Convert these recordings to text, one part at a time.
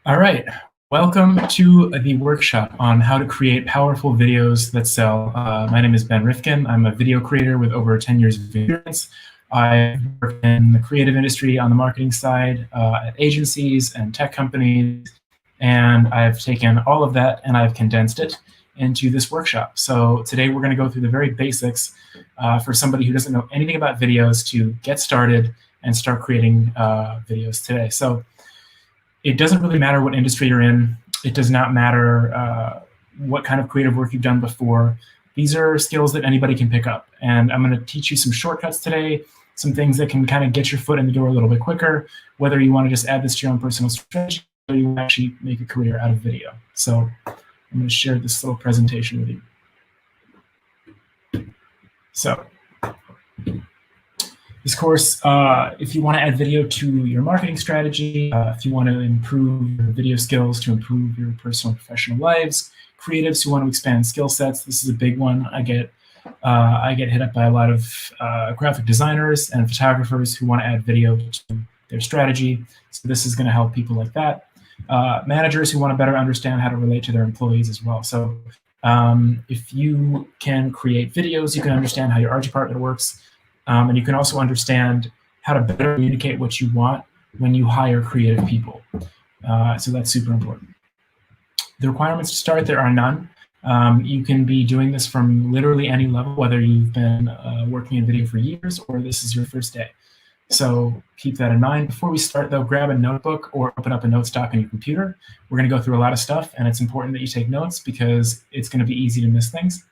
All right, welcome to the workshop on how to create powerful videos that sell. My name is Ben Rifkin. I'm a video creator with over 10 years of experience. I work in the creative industry on the marketing side at agencies and tech companies, and I've taken all of that and I've condensed it into this workshop. So today we're going to go through the very basics for somebody who doesn't know anything about videos to get started and start creating videos today. So it doesn't really matter what industry you're in. It does not matter what kind of creative work you've done before. These are skills that anybody can pick up. And I'm going to teach you some shortcuts today, some things that can kind of get your foot in the door a little bit quicker, whether you want to just add this to your own personal strategy or you actually make a career out of video. So I'm going to share this little presentation with you. So this course, if you want to add video to your marketing strategy, if you want to improve your video skills to improve your personal and professional lives, creatives who want to expand skill sets, this is a big one. I get hit up by a lot of graphic designers and photographers who want to add video to their strategy. So this is going to help people like that. Managers who want to better understand how to relate to their employees as well. So if you can create videos, you can understand how your art department works. And you can also understand how to better communicate what you want when you hire creative people. So that's super important. The requirements to start, there are none. You can be doing this from literally any level, whether you've been working in video for years or this is your first day. So keep that in mind. Before we start, though, grab a notebook or open up a notes doc on your computer. We're going to go through a lot of stuff, and it's important that you take notes because it's going to be easy to miss things.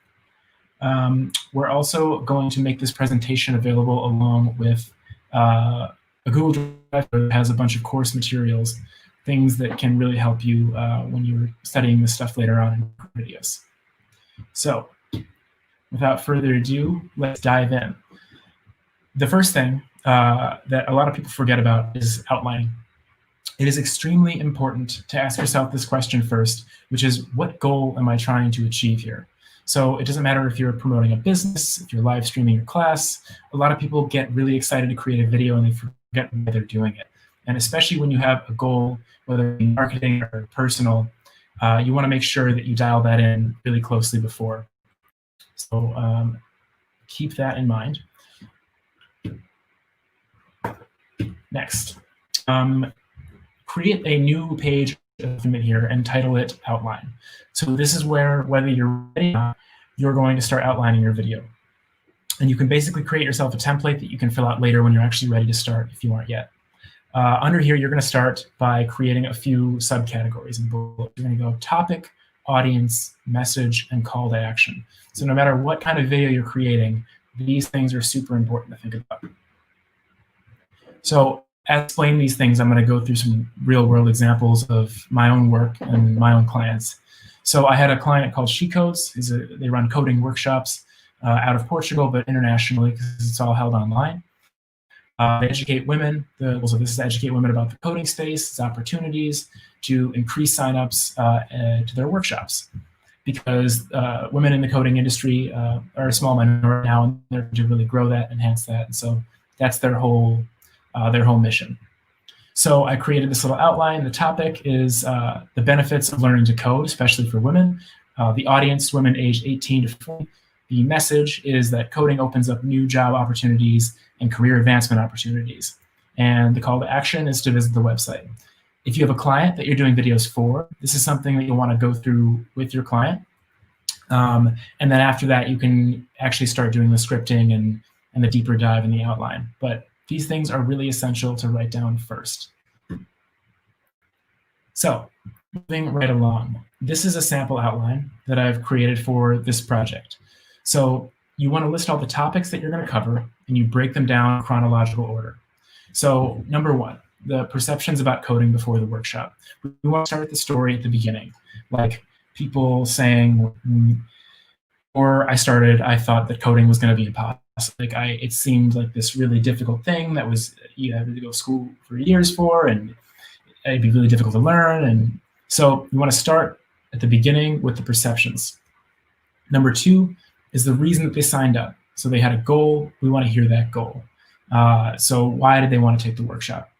We're also going to make this presentation available along with a Google Drive that has a bunch of course materials, things that can really help you when you're studying this stuff later on in videos. So without further ado, let's dive in. The first thing that a lot of people forget about is outlining. It is extremely important to ask yourself this question first, which is, what goal am I trying to achieve here? So it doesn't matter if you're promoting a business, if you're live streaming your class. A lot of people get really excited to create a video and they forget why they're doing it. And especially when you have a goal, whether it's marketing or personal, you want to make sure that you dial that in really closely before. So keep that in mind. Next, create a new page here and title it Outline. So this is where, whether you're ready or not, you're going to start outlining your video. And you can basically create yourself a template that you can fill out later when you're actually ready to start if you aren't yet. Under here, you're going to start by creating a few subcategories. You're going to go topic, audience, message, and call to action. So no matter what kind of video you're creating, these things are super important to think about. So as I explain these things, I'm going to go through some real-world examples of my own work and my own clients. So I had a client called She Codes. They run coding workshops out of Portugal, but internationally because it's all held online. They educate women. So this is to educate women about the coding space, its opportunities, to increase signups to their workshops. Because women in the coding industry are a small minority now, and they're to really grow that, enhance that. And so that's their whole mission. So I created this little outline. The topic is the benefits of learning to code, especially for women. The audience, women aged 18 to 40. The message is that coding opens up new job opportunities and career advancement opportunities. And the call to action is to visit the website. If you have a client that you're doing videos for, this is something that you'll want to go through with your client. And then after that, you can actually start doing the scripting and the deeper dive in the outline. But these things are really essential to write down first. So moving right along, this is a sample outline that I've created for this project. So you want to list all the topics that you're going to cover, and you break them down in chronological order. So number one, the perceptions about coding before the workshop. We want to start the story at the beginning, like people saying, before I started, I thought that coding was going to be impossible. Like it seemed like this really difficult thing that was you had to go to school for years for, and it'd be really difficult to learn. And so you want to start at the beginning with the perceptions. Number two is the reason that they signed up. So they had a goal. We want to hear that goal. So why did they want to take the workshop?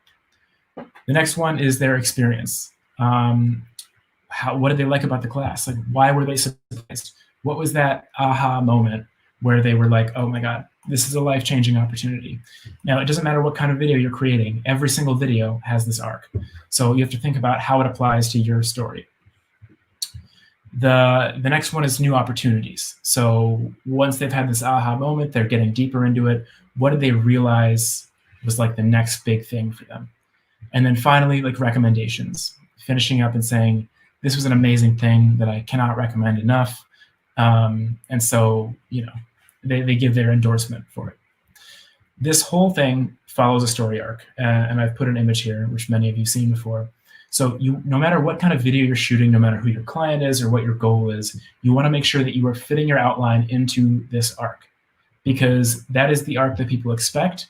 The next one is their experience. What did they like about the class? Like, why were they surprised? What was that aha moment where they were like, oh my God, this is a life-changing opportunity. Now, it doesn't matter what kind of video you're creating. Every single video has this arc. So you have to think about how it applies to your story. The next one is new opportunities. So once they've had this aha moment, they're getting deeper into it. What did they realize was like the next big thing for them? And then finally, like recommendations, finishing up and saying, this was an amazing thing that I cannot recommend enough. And so, you know, they give their endorsement for it. This whole thing follows a story arc. And I've put an image here, which many of you have seen before. So no matter what kind of video you're shooting, no matter who your client is or what your goal is, you want to make sure that you are fitting your outline into this arc, because that is the arc that people expect.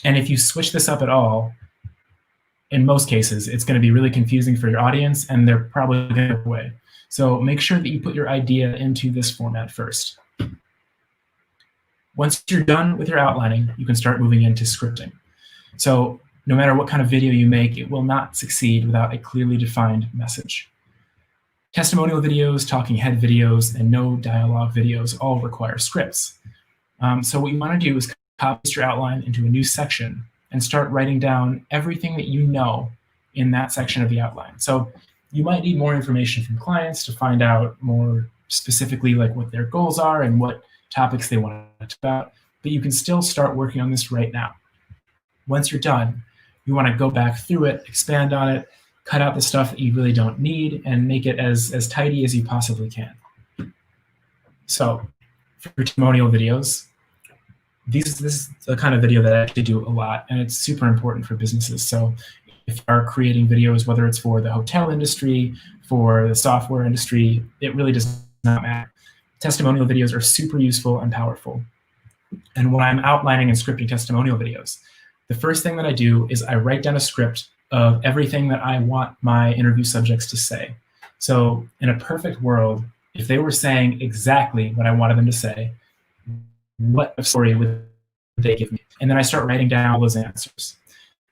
And if you switch this up at all, in most cases, it's going to be really confusing for your audience, and they're probably going to go away. So make sure that you put your idea into this format first. Once you're done with your outlining, you can start moving into scripting. So no matter what kind of video you make, it will not succeed without a clearly defined message. Testimonial videos, talking head videos, and no dialogue videos all require scripts. So what you want to do is copy your outline into a new section and start writing down everything that you know in that section of the outline. So you might need more information from clients to find out more specifically like what their goals are and what topics they want to talk about, but you can still start working on this right now. Once you're done, you want to go back through it, expand on it, cut out the stuff that you really don't need, and make it as tidy as you possibly can. So for testimonial videos, this is the kind of video that I actually do a lot, and it's super important for businesses. So if you are creating videos, whether it's for the hotel industry, for the software industry, it really does not matter. Testimonial videos are super useful and powerful. And when I'm outlining and scripting testimonial videos, the first thing that I do is I write down a script of everything that I want my interview subjects to say. So in a perfect world, if they were saying exactly what I wanted them to say, what story would they give me? And then I start writing down all those answers.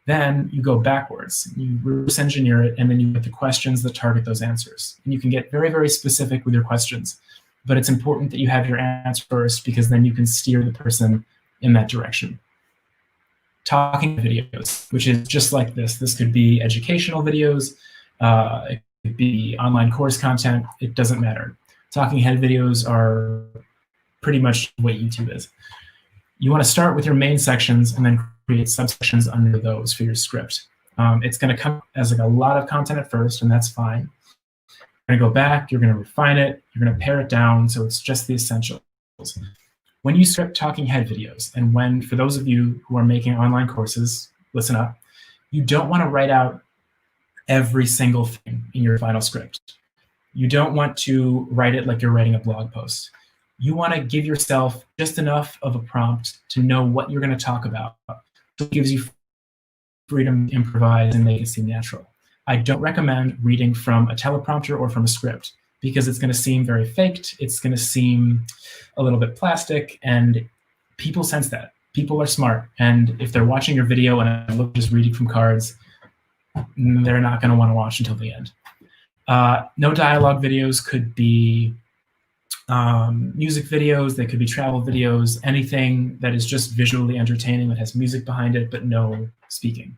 Then you go backwards, you reverse engineer it, and then you get the questions that target those answers. And you can get very, very specific with your questions, but it's important that you have your answer first, because then you can steer the person in that direction. Talking videos, which is just like this. This could be educational videos, it could be online course content, it doesn't matter. Talking head videos are pretty much what YouTube is. You want to start with your main sections and then create subsections under those for your script. It's going to come as like a lot of content at first, and that's fine. You're going to go back, you're going to refine it, you're going to pare it down so it's just the essentials. When you script talking head videos, and when, for those of you who are making online courses, listen up, you don't want to write out every single thing in your final script. You don't want to write it like you're writing a blog post. You want to give yourself just enough of a prompt to know what you're going to talk about. So it gives you freedom to improvise and make it seem natural. I don't recommend reading from a teleprompter or from a script, because it's going to seem very faked. It's going to seem a little bit plastic, and people sense that. People are smart, and if they're watching your video and I'm just reading from cards, they're not going to want to watch until the end. No dialogue videos could be music videos, they could be travel videos, anything that is just visually entertaining that has music behind it but no speaking.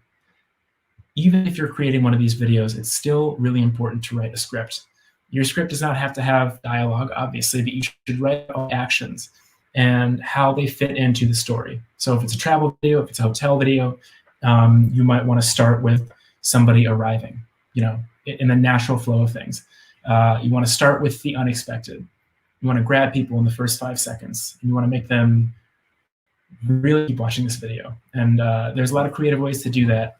Even if you're creating one of these videos, it's still really important to write a script. Your script does not have to have dialogue, obviously, but you should write all the actions and how they fit into the story. So if it's a travel video, if it's a hotel video, you might want to start with somebody arriving, you know, in the natural flow of things. You want to start with the unexpected. You want to grab people in the first 5 seconds, and you want to make them really keep watching this video. And there's a lot of creative ways to do that,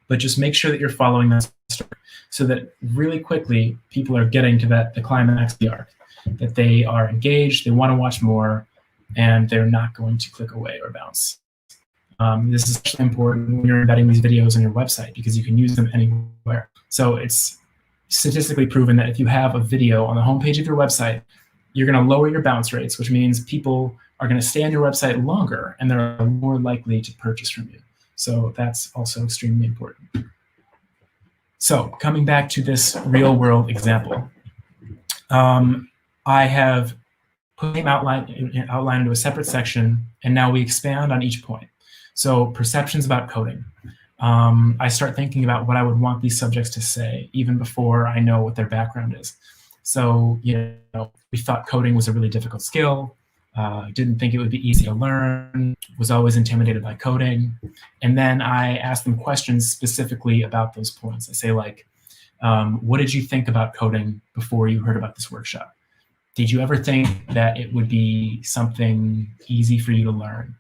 but just make sure that you're following that story so that really quickly people are getting to the climax of the arc, that they are engaged, they want to watch more, and they're not going to click away or bounce. This is especially important when you're embedding these videos on your website, because you can use them anywhere. So it's statistically proven that if you have a video on the homepage of your website, you're going to lower your bounce rates, which means people are going to stay on your website longer and they're more likely to purchase from you. So that's also extremely important. So coming back to this real world example, I have put the outline into a separate section, and now we expand on each point. So perceptions about coding. I start thinking about what I would want these subjects to say even before I know what their background is. So, we thought coding was a really difficult skill, didn't think it would be easy to learn, was always intimidated by coding. And then I ask them questions specifically about those points. I say, like, what did you think about coding before you heard about this workshop? Did you ever think that it would be something easy for you to learn?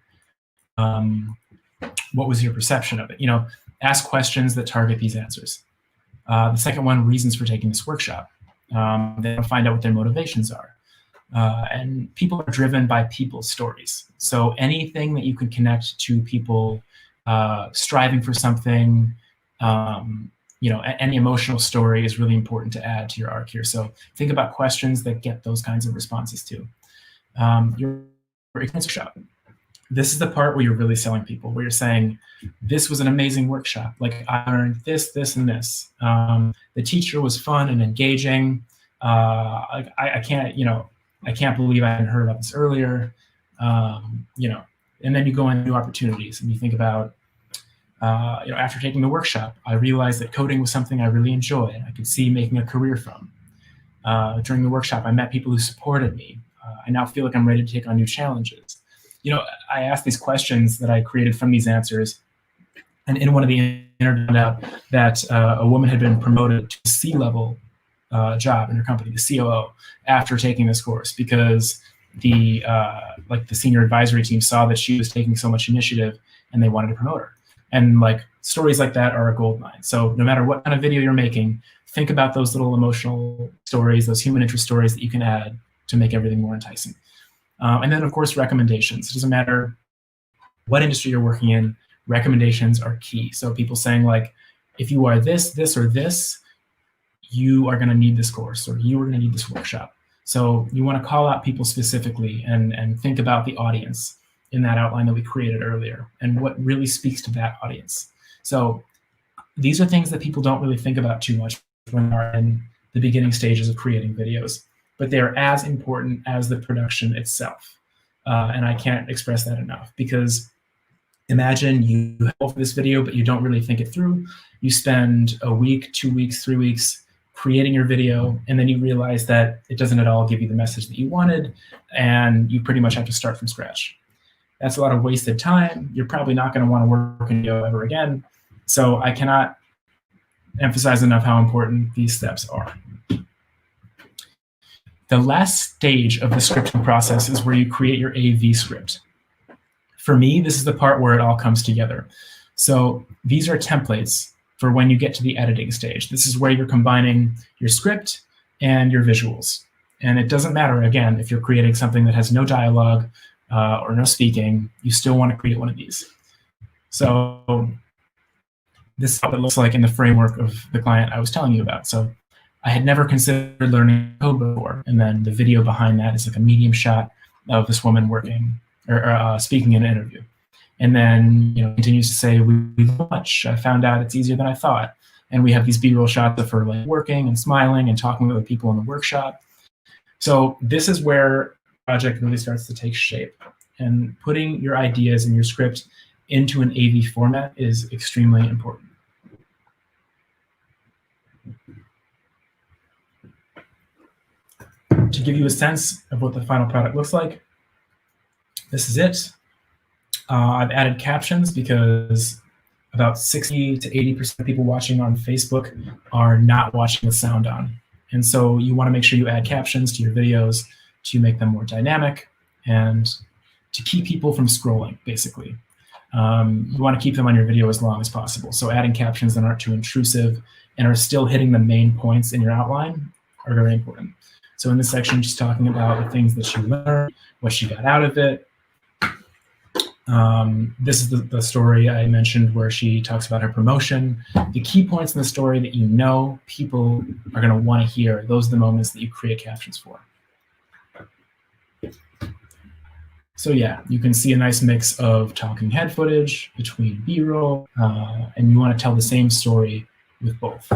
What was your perception of it? Ask questions that target these answers. The second one, reasons for taking this workshop. Then find out what their motivations are. And people are driven by people's stories. So anything that you can connect to people striving for something, any emotional story is really important to add to your arc here. So think about questions that get those kinds of responses too. Your workshop. This is the part where you're really selling people, where you're saying, this was an amazing workshop. Like, I learned this, this, and this. The teacher was fun and engaging. I can't believe I hadn't heard about this earlier. And then you go into new opportunities and you think about, after taking the workshop, I realized that coding was something I really enjoyed. I could see making a career from. During the workshop, I met people who supported me. I now feel like I'm ready to take on new challenges. I asked these questions that I created from these answers, and in one of the interviews, found out that a woman had been promoted to a C-level job in her company, the COO, after taking this course, because the senior advisory team saw that she was taking so much initiative, and they wanted to promote her. And stories like that are a gold mine. So no matter what kind of video you're making, think about those little emotional stories, those human interest stories that you can add to make everything more enticing. And then, of course, recommendations. It doesn't matter what industry you're working in, recommendations are key. So people saying, like, if you are this, this, or this, you are going to need this course, or you are going to need this workshop. So you want to call out people specifically and think about the audience in that outline that we created earlier and what really speaks to that audience. So these are things that people don't really think about too much when they're in the beginning stages of creating videos, but they are as important as the production itself. And I can't express that enough, because imagine you have this video, but you don't really think it through. You spend a week, 2 weeks, 3 weeks creating your video, and then you realize that it doesn't at all give you the message that you wanted, and you pretty much have to start from scratch. That's a lot of wasted time. You're probably not going to want to work in video ever again. So I cannot emphasize enough how important these steps are. The last stage of the scripting process is where you create your AV script. For me, this is the part where it all comes together. So these are templates for when you get to the editing stage. This is where you're combining your script and your visuals. And it doesn't matter, again, if you're creating something that has no dialogue or no speaking, you still want to create one of these. So this is what it looks like in the framework of the client I was telling you about. So I had never considered learning code before, and then the video behind that is like a medium shot of this woman working or speaking in an interview. And then continues to say, we much. I found out it's easier than I thought. And we have these B-roll shots of her working and smiling and talking with other people in the workshop. So this is where the project really starts to take shape. And putting your ideas and your script into an AV format is extremely important. To give you a sense of what the final product looks like, this is it. I've added captions because about 60 to 80% of people watching on Facebook are not watching with sound on. And so you want to make sure you add captions to your videos to make them more dynamic and to keep people from scrolling, basically. You want to keep them on your video as long as possible. So adding captions that aren't too intrusive and are still hitting the main points in your outline are very important. So in this section, just talking about the things that she learned, what she got out of it. This is the story I mentioned where she talks about her promotion. The key points in the story that people are going to want to hear, those are the moments that you create captions for. So yeah, you can see a nice mix of talking head footage between B-roll, and you want to tell the same story with both.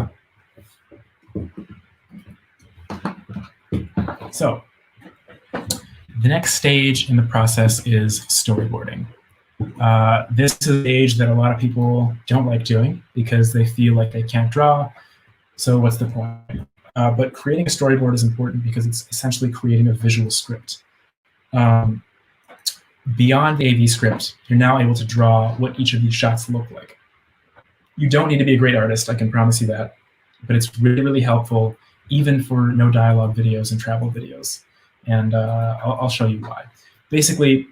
So the next stage in the process is storyboarding. This is a stage that a lot of people don't like doing because they feel like they can't draw. So what's the point? But creating a storyboard is important because it's essentially creating a visual script. Beyond the AV script, you're now able to draw what each of these shots look like. You don't need to be a great artist, I can promise you that, but it's really, really helpful even for no dialogue videos and travel videos. And I'll show you why. Basically,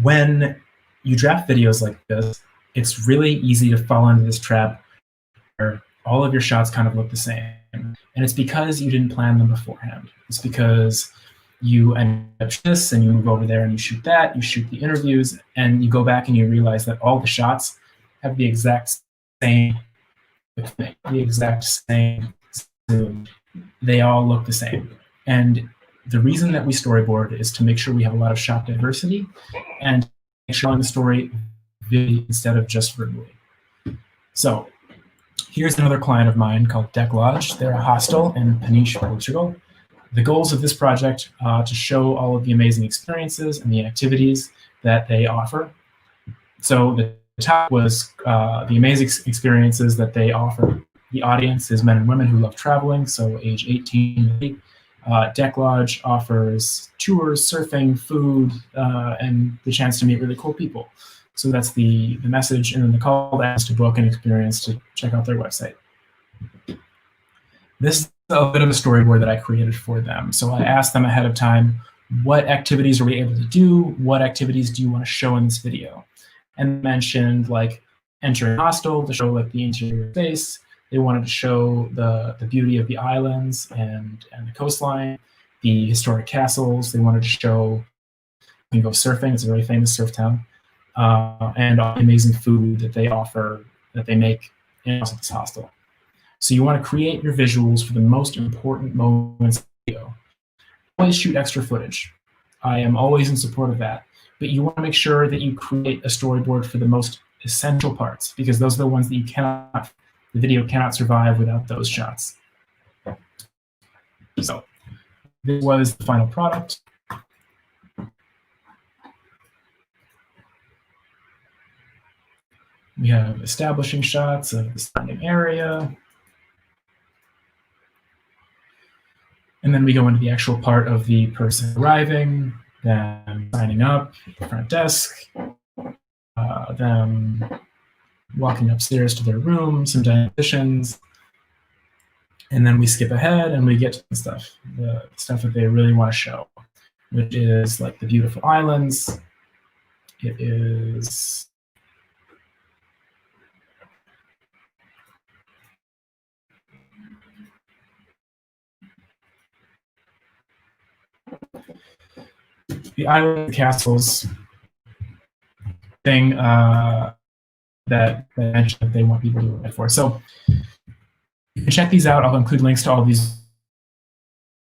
when you draft videos like this, it's really easy to fall into this trap where all of your shots kind of look the same. And it's because you didn't plan them beforehand. It's because you end up this and you move over there and you shoot that, you shoot the interviews, and you go back and you realize that all the shots have the exact same thing, the exact same zoom. They all look the same. And the reason that we storyboard is to make sure we have a lot of shot diversity and make sure the story visually instead of just verbally. So here's another client of mine called Deck Lodge. They're a hostel in Peniche, Portugal. The goals of this project are to show all of the amazing experiences and the activities that they offer. So the top was the amazing experiences that they offer. The audience is men and women who love traveling, so age 18. Deck Lodge offers tours, surfing, food, and the chance to meet really cool people. So that's the message, and then the call to ask to book an experience to check out their website. This is a bit of a storyboard that I created for them. So I asked them ahead of time, what activities are we able to do? What activities do you want to show in this video? And mentioned like entering a hostel to show like the interior space. They wanted to show the beauty of the islands and the coastline, the historic castles. They wanted to show you can go surfing. It's a very famous surf town. And all the amazing food that they offer, that they make in this hostel. So you want to create your visuals for the most important moments of the video. Always shoot extra footage. I am always in support of that. But you want to make sure that you create a storyboard for the most essential parts, because those are the ones that you cannot, the video cannot survive without those shots. So this was the final product. We have establishing shots of the surrounding area. And then we go into the actual part of the person arriving, them signing up at the front desk, them walking upstairs to their room, some transitions, and then we skip ahead and we get to the stuff that they really want to show, which is like the beautiful islands. It is the island castles thing that I mentioned that they want people to look for. So you can check these out. I'll include links to all these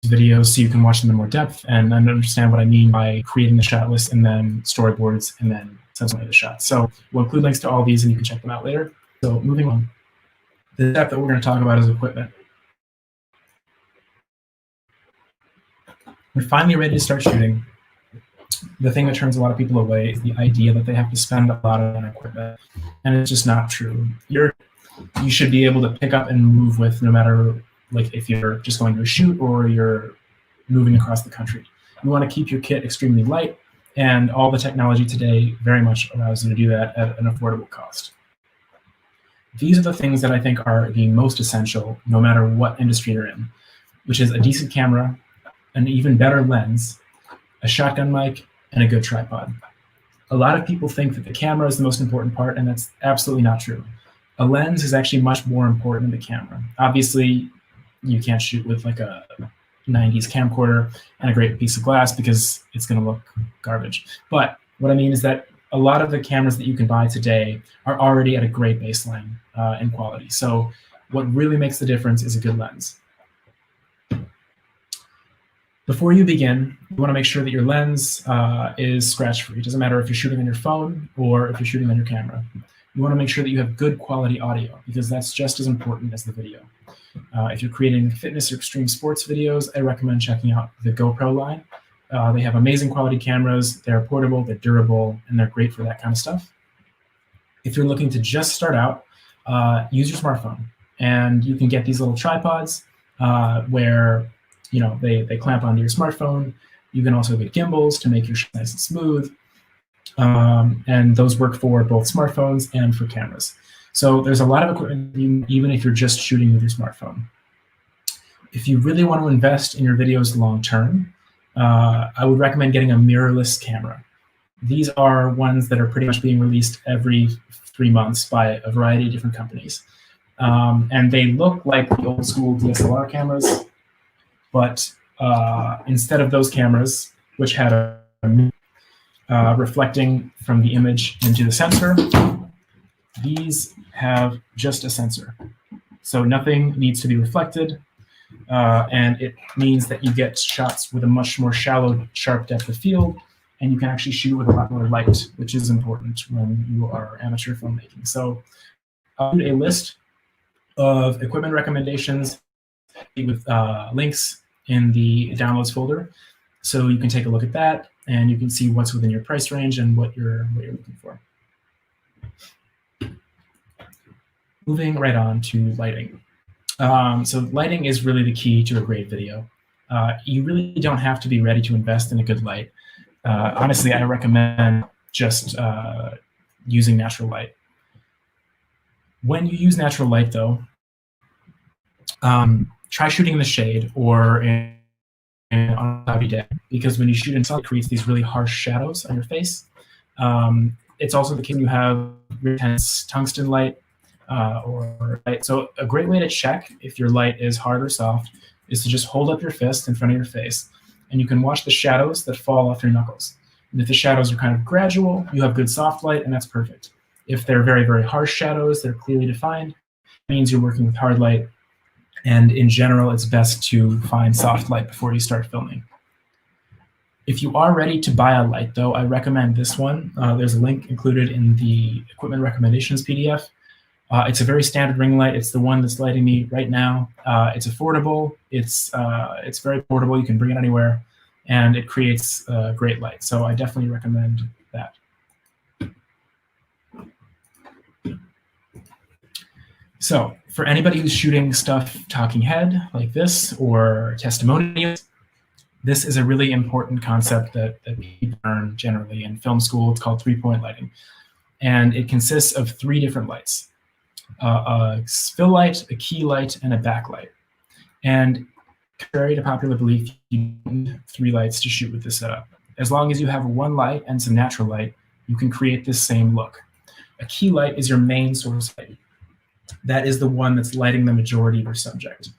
videos so you can watch them in more depth and understand what I mean by creating the shot list and then storyboards and then subsequently the shots. So we'll include links to all these and you can check them out later. So moving on. The step that we're going to talk about is equipment. We're finally ready to start shooting. The thing that turns a lot of people away is the idea that they have to spend a lot on equipment, and it's just not true. You should be able to pick up and move with no matter like if you're just going to a shoot or you're moving across the country. You want to keep your kit extremely light, and all the technology today very much allows you to do that at an affordable cost. These are the things that I think are the most essential no matter what industry you're in, which is a decent camera, an even better lens, a shotgun mic, and a good tripod. A lot of people think that the camera is the most important part, and that's absolutely not true. A lens is actually much more important than the camera. Obviously, you can't shoot with like a 90s camcorder and a great piece of glass because it's going to look garbage. But what I mean is that a lot of the cameras that you can buy today are already at a great baseline in quality. So what really makes the difference is a good lens. Before you begin, you want to make sure that your lens is scratch-free. It doesn't matter if you're shooting on your phone or if you're shooting on your camera. You want to make sure that you have good quality audio because that's just as important as the video. If you're creating fitness or extreme sports videos, I recommend checking out the GoPro line. They have amazing quality cameras. They're portable, they're durable, and they're great for that kind of stuff. If you're looking to just start out, use your smartphone. And you can get these little tripods where they clamp onto your smartphone. You can also get gimbals to make your shot nice and smooth. And those work for both smartphones and for cameras. So there's a lot of equipment, even if you're just shooting with your smartphone. If you really want to invest in your videos long term, I would recommend getting a mirrorless camera. These are ones that are pretty much being released every 3 months by a variety of different companies. And they look like the old school DSLR cameras, but instead of those cameras, which had a reflecting from the image into the sensor, these have just a sensor. So nothing needs to be reflected, and it means that you get shots with a much more shallow, sharp depth of field, and you can actually shoot with a lot more light, which is important when you are amateur filmmaking. So I'll put a list of equipment recommendations with links in the downloads folder, so you can take a look at that, and you can see what's within your price range and what you're looking for. Moving right on to lighting. So lighting is really the key to a great video. You really don't have to be ready to invest in a good light. Honestly, I recommend just using natural light. When you use natural light, though, try shooting in the shade or on a cloudy day, because when you shoot in sun, it creates these really harsh shadows on your face. It's also the case when you have intense tungsten light or light. So a great way to check if your light is hard or soft is to just hold up your fist in front of your face, and you can watch the shadows that fall off your knuckles. And if the shadows are kind of gradual, you have good soft light, and that's perfect. If they're very, very harsh shadows, they're clearly defined, it means you're working with hard light. And in general, it's best to find soft light before you start filming. If you are ready to buy a light, though, I recommend this one. There's a link included in the equipment recommendations PDF. It's a very standard ring light. It's the one that's lighting me right now. It's affordable. It's very portable. You can bring it anywhere, and it creates great light. So I definitely recommend that. So for anybody who's shooting stuff talking head like this or testimonials, this is a really important concept that people learn generally in film school. It's called three-point lighting. And it consists of 3 different lights. A fill light, a key light, and a backlight. And contrary to popular belief, you need 3 lights to shoot with this setup. As long as you have 1 light and some natural light, you can create this same look. A key light is your main source light. That is the one that's lighting the majority of your subject.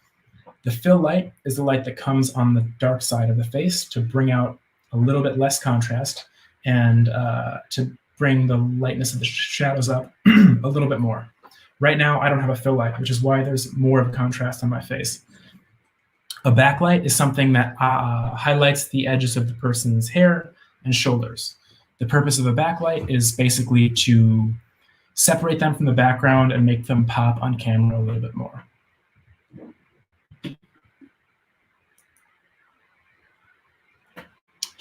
The fill light is the light that comes on the dark side of the face to bring out a little bit less contrast and to bring the lightness of the shadows up a little bit more. Right now, I don't have a fill light, which is why there's more of a contrast on my face. A backlight is something that highlights the edges of the person's hair and shoulders. The purpose of a backlight is basically to separate them from the background and make them pop on camera a little bit more.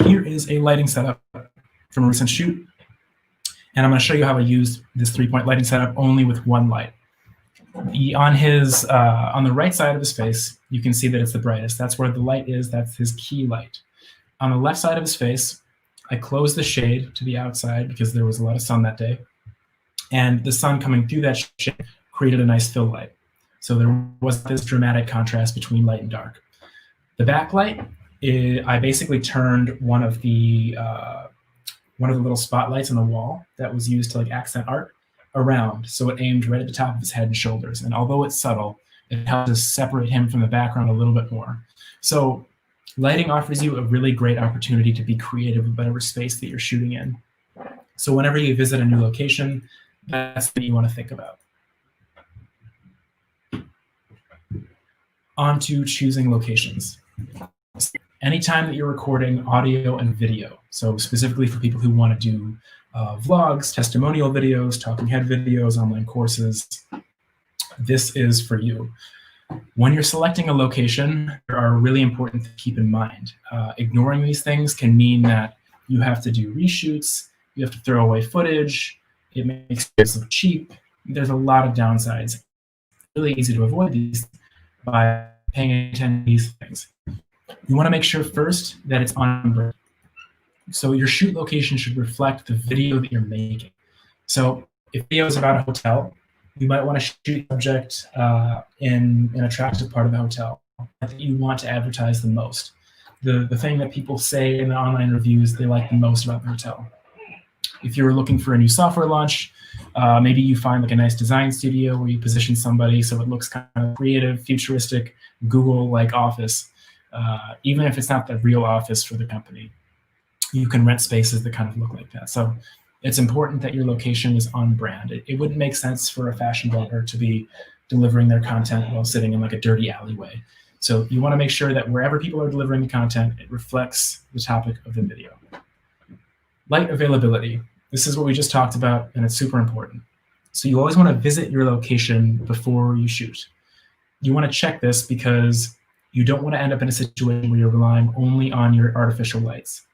Here is a lighting setup from a recent shoot, and I'm going to show you how I used this 3-point lighting setup only with 1 light. On the right side of his face, you can see that it's the brightest. That's where the light is. That's his key light. On the left side of his face, I closed the shade to the outside because there was a lot of sun that day. And the sun coming through that shade created a nice fill light. So there was this dramatic contrast between light and dark. The backlight, I basically turned one of the little spotlights on the wall that was used to like accent art around, so it aimed right at the top of his head and shoulders. And although it's subtle, it helps us separate him from the background a little bit more. So lighting offers you a really great opportunity to be creative with whatever space that you're shooting in. So whenever you visit a new location, that's what you want to think about. On to choosing locations. Anytime that you're recording audio and video, so specifically for people who want to do vlogs, testimonial videos, talking head videos, online courses, this is for you. When you're selecting a location, there are really important to keep in mind. Ignoring these things can mean that you have to do reshoots, you have to throw away footage, it makes it look cheap. There's a lot of downsides. It's really easy to avoid these by paying attention to these things. You want to make sure first that it's on brand. So your shoot location should reflect the video that you're making. So if video is about a hotel, you might want to shoot the subject in an attractive part of the hotel that you want to advertise the most. The thing that people say in the online reviews they like the most about the hotel. If you're looking for a new software launch, maybe you find like a nice design studio where you position somebody so it looks kind of creative, futuristic, Google-like office. Even if it's not the real office for the company, you can rent spaces that kind of look like that. So it's important that your location is on brand. It wouldn't make sense for a fashion blogger to be delivering their content while sitting in like a dirty alleyway. So you want to make sure that wherever people are delivering the content, it reflects the topic of the video. Light availability. This is what we just talked about, and it's super important. So you always want to visit your location before you shoot. You want to check this because you don't want to end up in a situation where you're relying only on your artificial lights.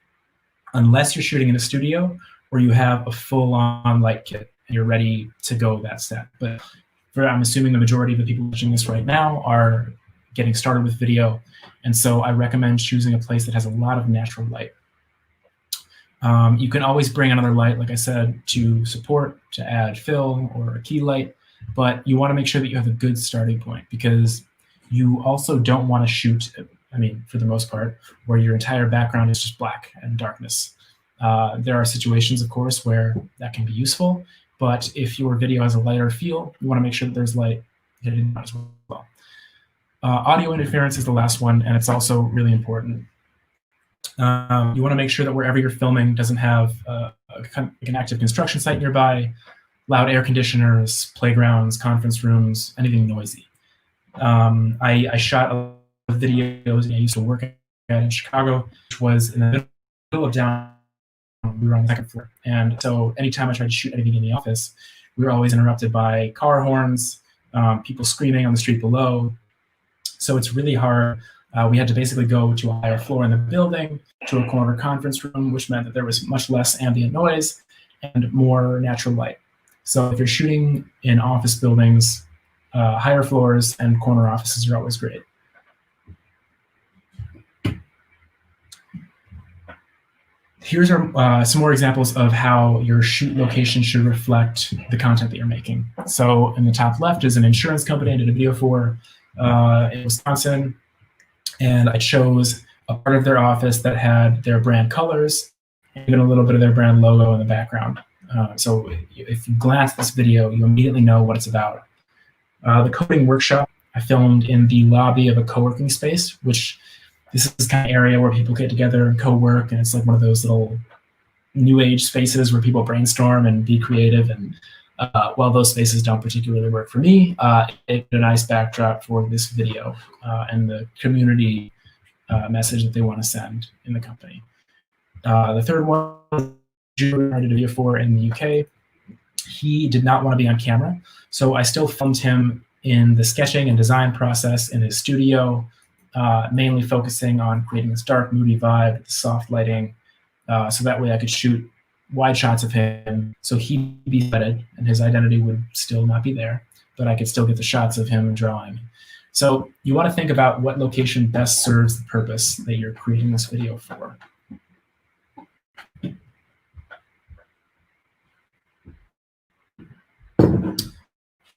Unless you're shooting in a studio where you have a full-on light kit and you're ready to go that step. But I'm assuming the majority of the people watching this right now are getting started with video, and so I recommend choosing a place that has a lot of natural light. You can always bring another light, like I said, to support, to add fill or a key light, but you want to make sure that you have a good starting point because you also don't want to shoot, I mean, for the most part, where your entire background is just black and darkness. There are situations, of course, where that can be useful, but if your video has a lighter feel, you want to make sure that there's light hidden as well. Audio interference is the last one, and it's also really important. You want to make sure that wherever you're filming doesn't have an active construction site nearby, loud air conditioners, playgrounds, conference rooms, anything noisy. I shot a video I used to work at in Chicago, which was in the middle of downtown. We were on the second floor, and so anytime I tried to shoot anything in the office, we were always interrupted by car horns, people screaming on the street below. So it's really hard. We had to basically go to a higher floor in the building, to a corner conference room, which meant that there was much less ambient noise and more natural light. So if you're shooting in office buildings, higher floors and corner offices are always great. Here's some more examples of how your shoot location should reflect the content that you're making. So in the top left is an insurance company I did a video for in Wisconsin. And I chose a part of their office that had their brand colors, and even a little bit of their brand logo in the background. So if you glance at this video, you immediately know what it's about. The coding workshop I filmed in the lobby of a co-working space, which this is kind of area where people get together and co-work, and it's like one of those little new age spaces where people brainstorm and be creative. And while those spaces don't particularly work for me, it's a nice backdrop for this video and the community message that they want to send in the company. The third one, Drew, I did a video for in the UK. He did not want to be on camera, so I still filmed him in the sketching and design process in his studio, mainly focusing on creating this dark, moody vibe, the soft lighting, so that way I could shoot wide shots of him, so he'd be vetted and his identity would still not be there, but I could still get the shots of him drawing. So you want to think about what location best serves the purpose that you're creating this video for.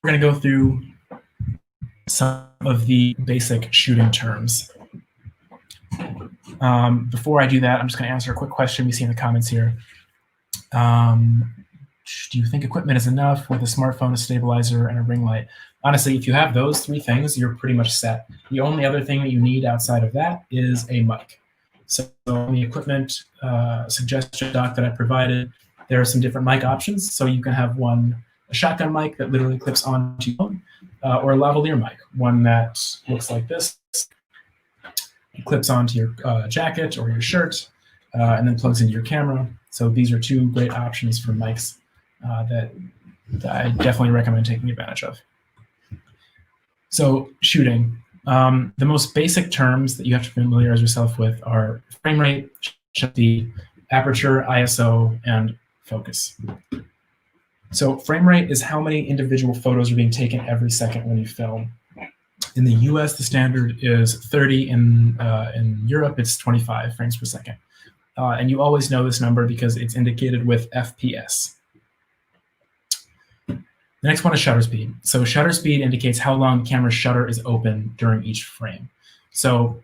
We're going to go through some of the basic shooting terms. Before I do that, I'm just going to answer a quick question we see in the comments here. Do you think equipment is enough with a smartphone, a stabilizer, and a ring light? Honestly, if you have those three things, you're pretty much set. The only other thing that you need outside of that is a mic. So in the equipment suggestion doc that I provided, there are some different mic options. So you can have a shotgun mic that literally clips onto your phone, or a lavalier mic, one that looks like this. It clips onto your jacket or your shirt, and then plugs into your camera. So these are two great options for mics that I definitely recommend taking advantage of. So shooting. The most basic terms that you have to familiarize yourself with are frame rate, shutter speed, aperture, ISO, and focus. So frame rate is how many individual photos are being taken every second when you film. In the US, the standard is 30. In Europe, it's 25 frames per second. And you always know this number because it's indicated with FPS. The next one is shutter speed. So shutter speed indicates how long the camera's shutter is open during each frame. So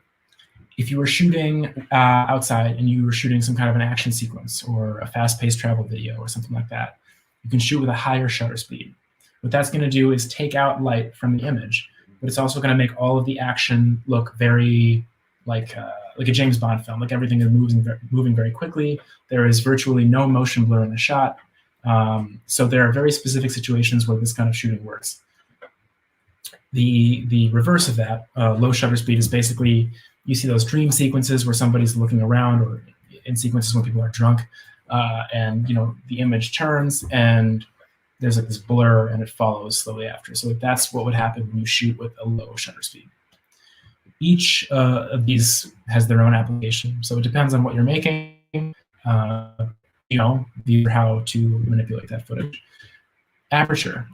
if you were shooting outside and you were shooting some kind of an action sequence or a fast-paced travel video or something like that, you can shoot with a higher shutter speed. What that's going to do is take out light from the image, but it's also going to make all of the action look very like a James Bond film. Like everything is moving very quickly. There is virtually no motion blur in the shot. So there are very specific situations where this kind of shooting works. The reverse of that, low shutter speed, is basically you see those dream sequences where somebody's looking around, or in sequences when people are drunk, and the image turns and there's like this blur and it follows slowly after. So that's what would happen when you shoot with a low shutter speed. Each of these has their own application, so it depends on what you're making. These are how to manipulate that footage. Aperture.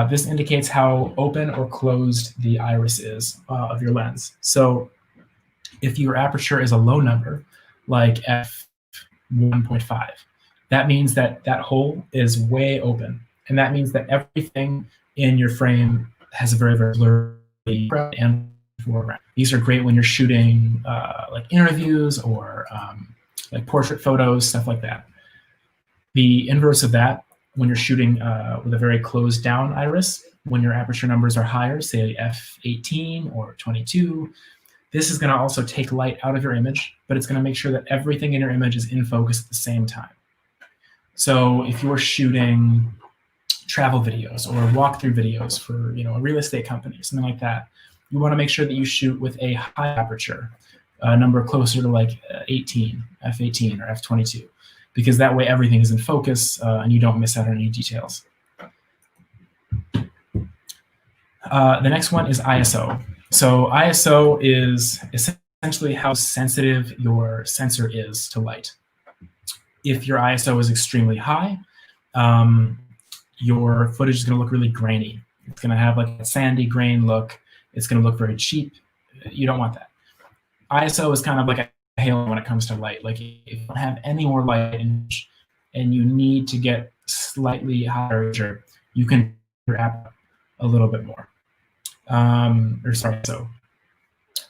This indicates how open or closed the iris is of your lens. So if your aperture is a low number, like f1.5, that means that that hole is way open. And that means that everything in your frame has a very, very blurry and foreground. These are great when you're shooting like interviews or like portrait photos, stuff like that. The inverse of that, when you're shooting with a very closed down iris, when your aperture numbers are higher, say f18 or 22, this is going to also take light out of your image, but it's going to make sure that everything in your image is in focus at the same time. So if you're shooting travel videos or walkthrough videos for a real estate company or something like that, you want to make sure that you shoot with a high aperture, a number closer to like 18, f18 or f22. Because that way everything is in focus and you don't miss out on any details. The next one is ISO. So ISO is essentially how sensitive your sensor is to light. If your ISO is extremely high, your footage is going to look really grainy. It's going to have like a sandy grain look. It's going to look very cheap. You don't want that. ISO is kind of like a halo when it comes to light. Like if you don't have any more light and you need to get slightly higher, you can your app a little bit more. So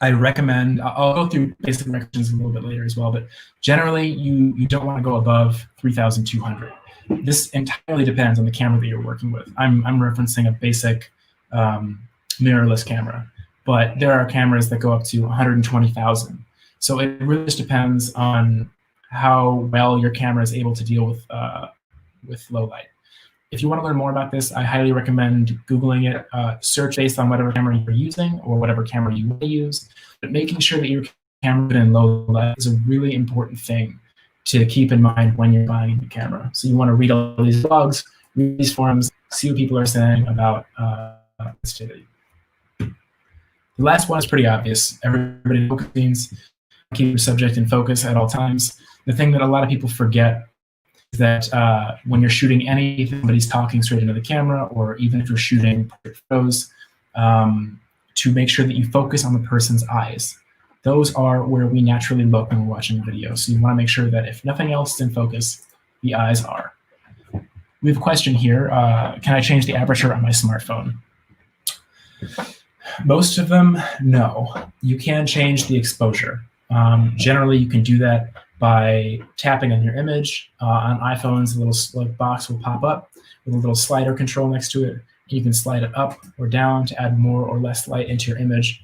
I recommend, I'll go through basic recommendations a little bit later as well, but generally you don't want to go above 3,200. This entirely depends on the camera that you're working with. I'm referencing a basic mirrorless camera, but there are cameras that go up to 120,000. So it really just depends on how well your camera is able to deal with low light. If you want to learn more about this, I highly recommend Googling it. Search based on whatever camera you're using or whatever camera you want to use. But making sure that your camera is in low light is a really important thing to keep in mind when you're buying a new camera. So you want to read all these blogs, read these forums, see what people are saying about sensitivity. The last one is pretty obvious. Everybody focus scenes. Keep your subject in focus at all times. The thing that a lot of people forget is that when you're shooting anything, somebody's talking straight into the camera, or even if you're shooting photos, to make sure that you focus on the person's eyes. Those are where we naturally look when we're watching a video. So you want to make sure that if nothing else is in focus, the eyes are. We have a question here. Can I change the aperture on my smartphone? Most of them, no. You can change the exposure. Generally, you can do that by tapping on your image. On iPhones, a little box will pop up with a little slider control next to it. You can slide it up or down to add more or less light into your image.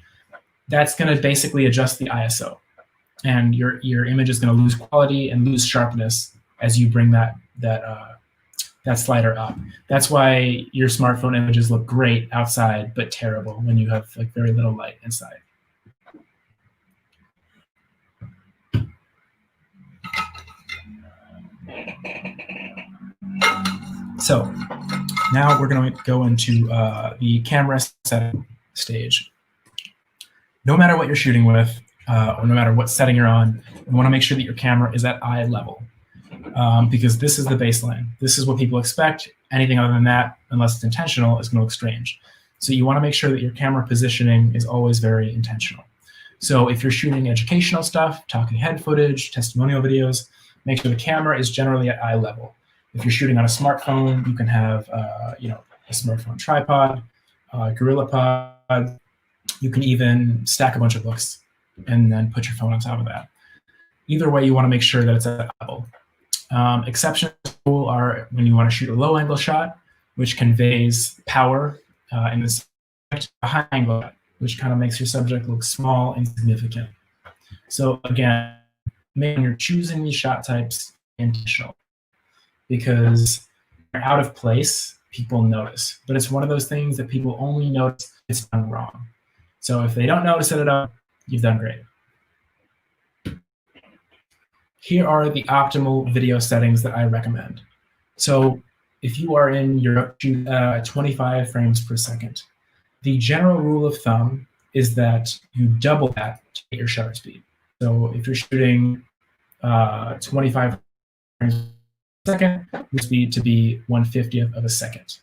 That's going to basically adjust the ISO. And your image is going to lose quality and lose sharpness as you bring that slider up. That's why your smartphone images look great outside, but terrible when you have like very little light inside. So now we're going to go into the camera setting. stage. No matter what you're shooting with, or no matter what setting you're on, you want to make sure that your camera is at eye level, because this is the baseline. This is what people expect. Anything other than that, unless it's intentional, is going to look strange. So you want to make sure that your camera positioning is always very intentional. So if you're shooting educational stuff, talking head footage, testimonial videos, make sure the camera is generally at eye level. If you're shooting on a smartphone, you can have a smartphone tripod, GorillaPod. You can even stack a bunch of books and then put your phone on top of that. Either way, you want to make sure that it's at level. Exceptions are when you want to shoot a low angle shot, which conveys power, and this a high angle shot, which kind of makes your subject look small and significant. So again, when you're choosing these shot types, intentional, because they're out of place, people notice. But it's one of those things that people only notice it's done wrong. So if they don't notice it at all, you've done great. Here are the optimal video settings that I recommend. So if you are in Europe, shoot 25 frames per second. The general rule of thumb is that you double that to get your shutter speed. So if you're shooting 25 frames per second, your speed to be 1/50th of a second.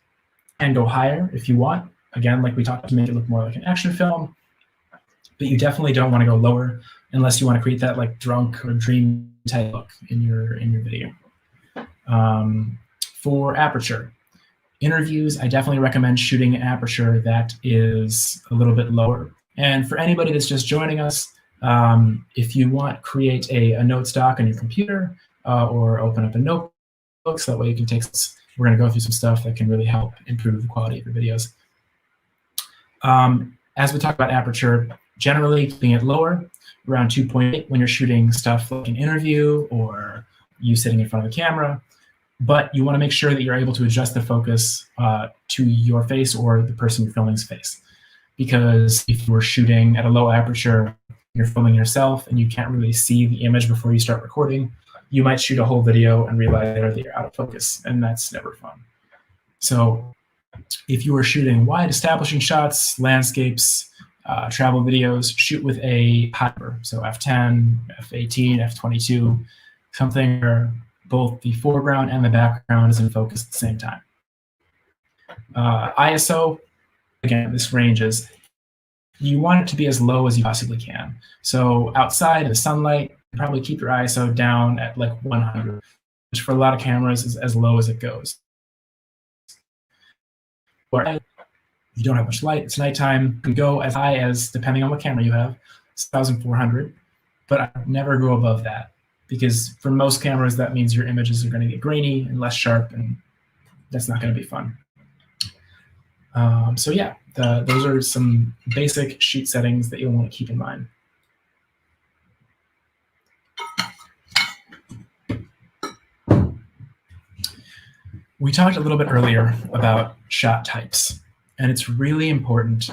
And go higher if you want. Again, like we talked, to make it look more like an action film. But you definitely don't want to go lower unless you want to create that like drunk or dream type look in your video. For aperture, interviews, I definitely recommend shooting an aperture that is a little bit lower. And for anybody that's just joining us, if you want, create a note stock on your computer or open up a notebook so that way you can take. We're going to go through some stuff that can really help improve the quality of your videos. As we talk about aperture, generally keeping it lower, around 2.8 when you're shooting stuff like an interview or you sitting in front of the camera. But you want to make sure that you're able to adjust the focus to your face or the person you're filming's face. Because if you're shooting at a low aperture, you're filming yourself and you can't really see the image before you start recording, you might shoot a whole video and realize later that you're out of focus, and that's never fun. So if you are shooting wide establishing shots, landscapes, travel videos, shoot with a hyper, so f10, f18, f22, something where both the foreground and the background is in focus at the same time. ISO, again, this ranges. You want it to be as low as you possibly can. So outside in the sunlight, probably keep your ISO down at like 100, which for a lot of cameras is as low as it goes. Or you don't have much light, it's nighttime, you can go as high as, depending on what camera you have, 1,400, but I never go above that, because for most cameras that means your images are going to get grainy and less sharp, and that's not going to be fun. So yeah, those are some basic shoot settings that you'll want to keep in mind. We talked a little bit earlier about shot types, and it's really important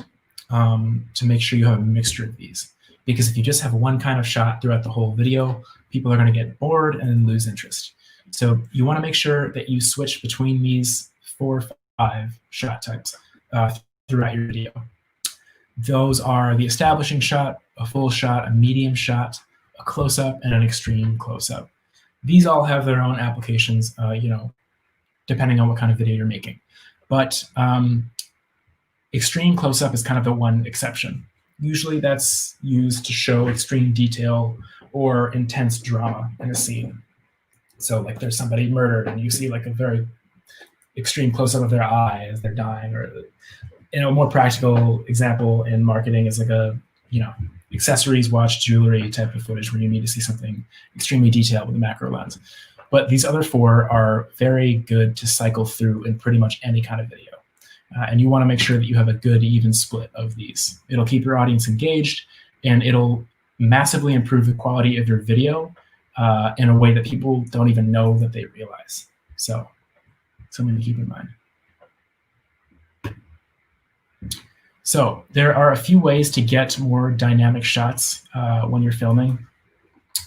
to make sure you have a mixture of these, because if you just have one kind of shot throughout the whole video, people are going to get bored and lose interest. So you want to make sure that you switch between these 4 or 5 shot types throughout your video. Those are the establishing shot, a full shot, a medium shot, a close-up, and an extreme close-up. These all have their own applications, depending on what kind of video you're making. But extreme close-up is kind of the one exception. Usually that's used to show extreme detail or intense drama in a scene. So like there's somebody murdered and you see like a very extreme close-up of their eye as they're dying, or a more practical example in marketing is like a accessories, watch, jewelry type of footage where you need to see something extremely detailed with a macro lens. But these other 4 are very good to cycle through in pretty much any kind of video. And you want to make sure that you have a good even split of these. It'll keep your audience engaged, and it'll massively improve the quality of your video in a way that people don't even know that they realize. So something to keep in mind. So there are a few ways to get more dynamic shots when you're filming.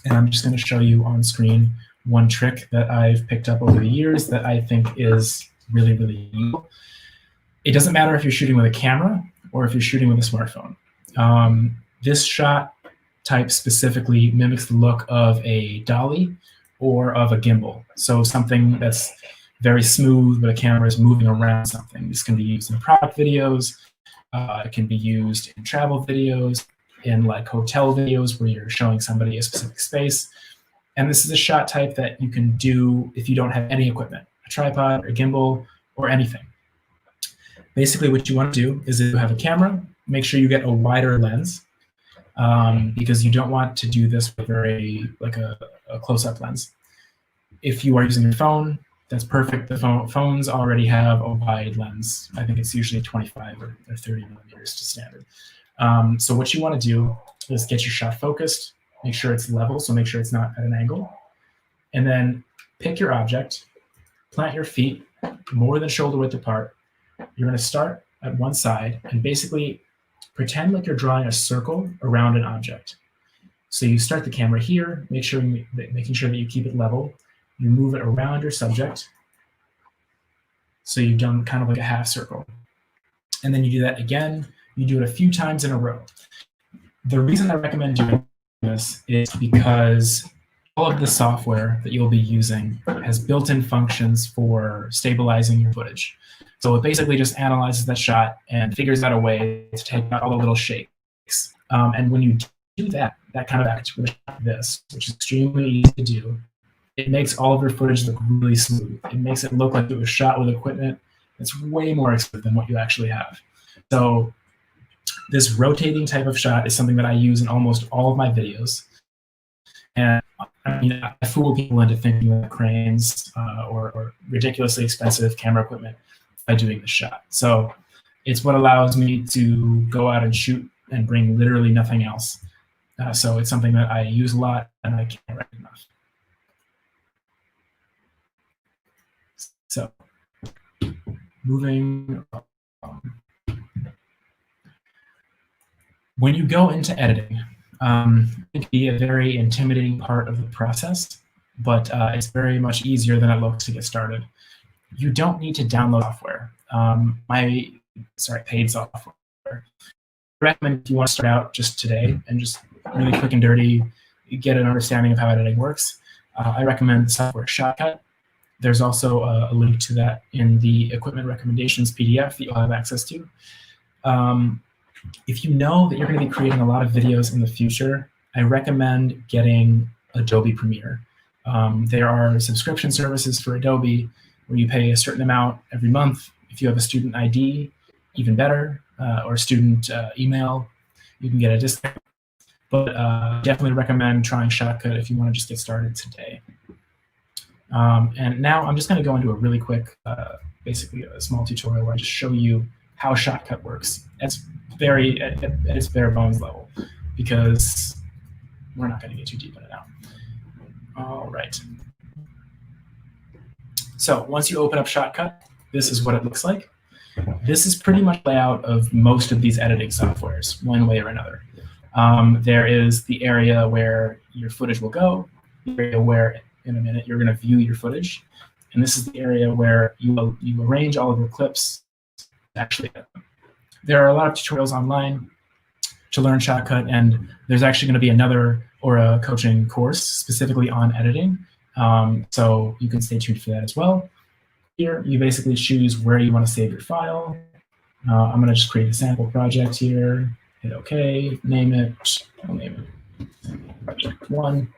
And I'm just going to show you on screen one trick that I've picked up over the years that I think is really, really useful. It doesn't matter if you're shooting with a camera or if you're shooting with a smartphone. This shot type specifically mimics the look of a dolly or of a gimbal. So something that's very smooth, but a camera is moving around something. This can be used in product videos. It can be used in travel videos, in like hotel videos where you're showing somebody a specific space. And this is a shot type that you can do if you don't have any equipment, a tripod or a gimbal or anything. Basically, what you want to do is if you have a camera, make sure you get a wider lens, because you don't want to do this with a close-up lens. If you are using your phone, that's perfect. The phones already have a wide lens. I think it's usually 25 or 30 millimeters to standard. So what you want to do is get your shot focused, make sure it's level, so make sure it's not at an angle, and then pick your object, plant your feet more than shoulder width apart. You're going to start at one side and basically pretend like you're drawing a circle around an object. So you start the camera here, making sure that you keep it level. You move it around your subject. So you've done kind of like a half circle. And then you do that again. You do it a few times in a row. The reason I recommend doing this is because all of the software that you'll be using has built-in functions for stabilizing your footage. So it basically just analyzes that shot and figures out a way to take out all the little shakes. And when you do that kind of act with this, which is extremely easy to do, it makes all of your footage look really smooth. It makes it look like it was shot with equipment that's way more expensive than what you actually have. So this rotating type of shot is something that I use in almost all of my videos. And I mean, I fool people into thinking that cranes or ridiculously expensive camera equipment by doing this shot. So it's what allows me to go out and shoot and bring literally nothing else. So it's something that I use a lot and I can't recommend enough. So moving on. When you go into editing, it can be a very intimidating part of the process, but it's very much easier than it looks to get started. You don't need to download software. Paid software. I recommend if you want to start out just today and just really quick and dirty, get an understanding of how editing works. I recommend the software Shotcut. There's also a link to that in the equipment recommendations PDF that you'll have access to. If you know that you're going to be creating a lot of videos in the future, I recommend getting Adobe Premiere. There are subscription services for Adobe where you pay a certain amount every month. If you have a student ID, even better, or student email, you can get a discount. But definitely recommend trying Shotcut if you want to just get started today. And now I'm just going to go into a really quick, basically a small tutorial where I just show you how Shotcut works. It's very at its bare bones level, because we're not going to get too deep in it now. All right. So once you open up Shotcut, this is what it looks like. This is pretty much the layout of most of these editing softwares, one way or another. There is the area where your footage will go, the area where in a minute you're going to view your footage, and this is the area where you arrange all of your clips to actually edit them. There are a lot of tutorials online to learn Shotcut, and there's actually going to be another Aura coaching course specifically on editing, so you can stay tuned for that as well. Here, you basically choose where you want to save your file. I'm going to just create a sample project here, hit OK, name it, I'll name it Project 1.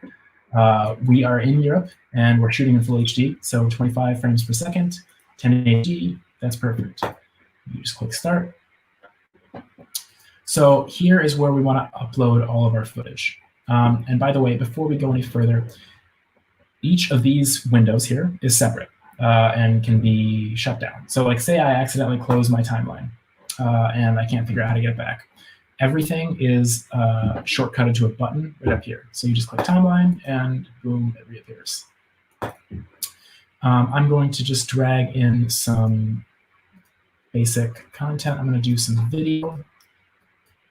We are in Europe, and we're shooting in full HD, so 25 frames per second, 1080, that's perfect. You just click Start. So here is where we want to upload all of our footage. And by the way, before we go any further, each of these windows here is separate and can be shut down. So like say I accidentally close my timeline and I can't figure out how to get it back. Everything is shortcutted to a button right up here. So you just click timeline and boom, it reappears. I'm going to just drag in some basic content. I'm going to do some video,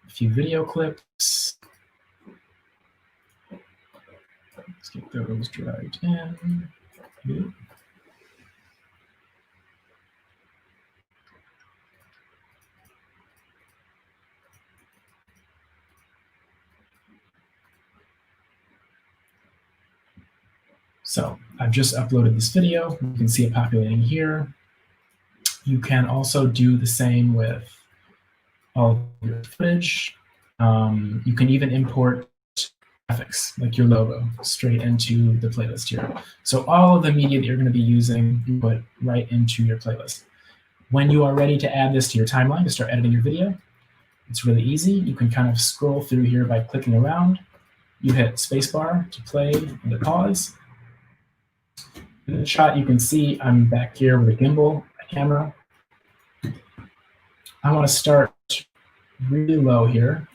a few video clips. Let's get those dragged in. So I've just uploaded this video. You can see it populating here. You can also do the same with all of your footage. You can even import graphics, like your logo, straight into the playlist here. So all of the media that you're going to be using, you put right into your playlist. When you are ready to add this to your timeline to start editing your video, it's really easy. You can kind of scroll through here by clicking around. You hit spacebar to play and to pause. In the shot, you can see I'm back here with a gimbal, a camera. I want to start really low here.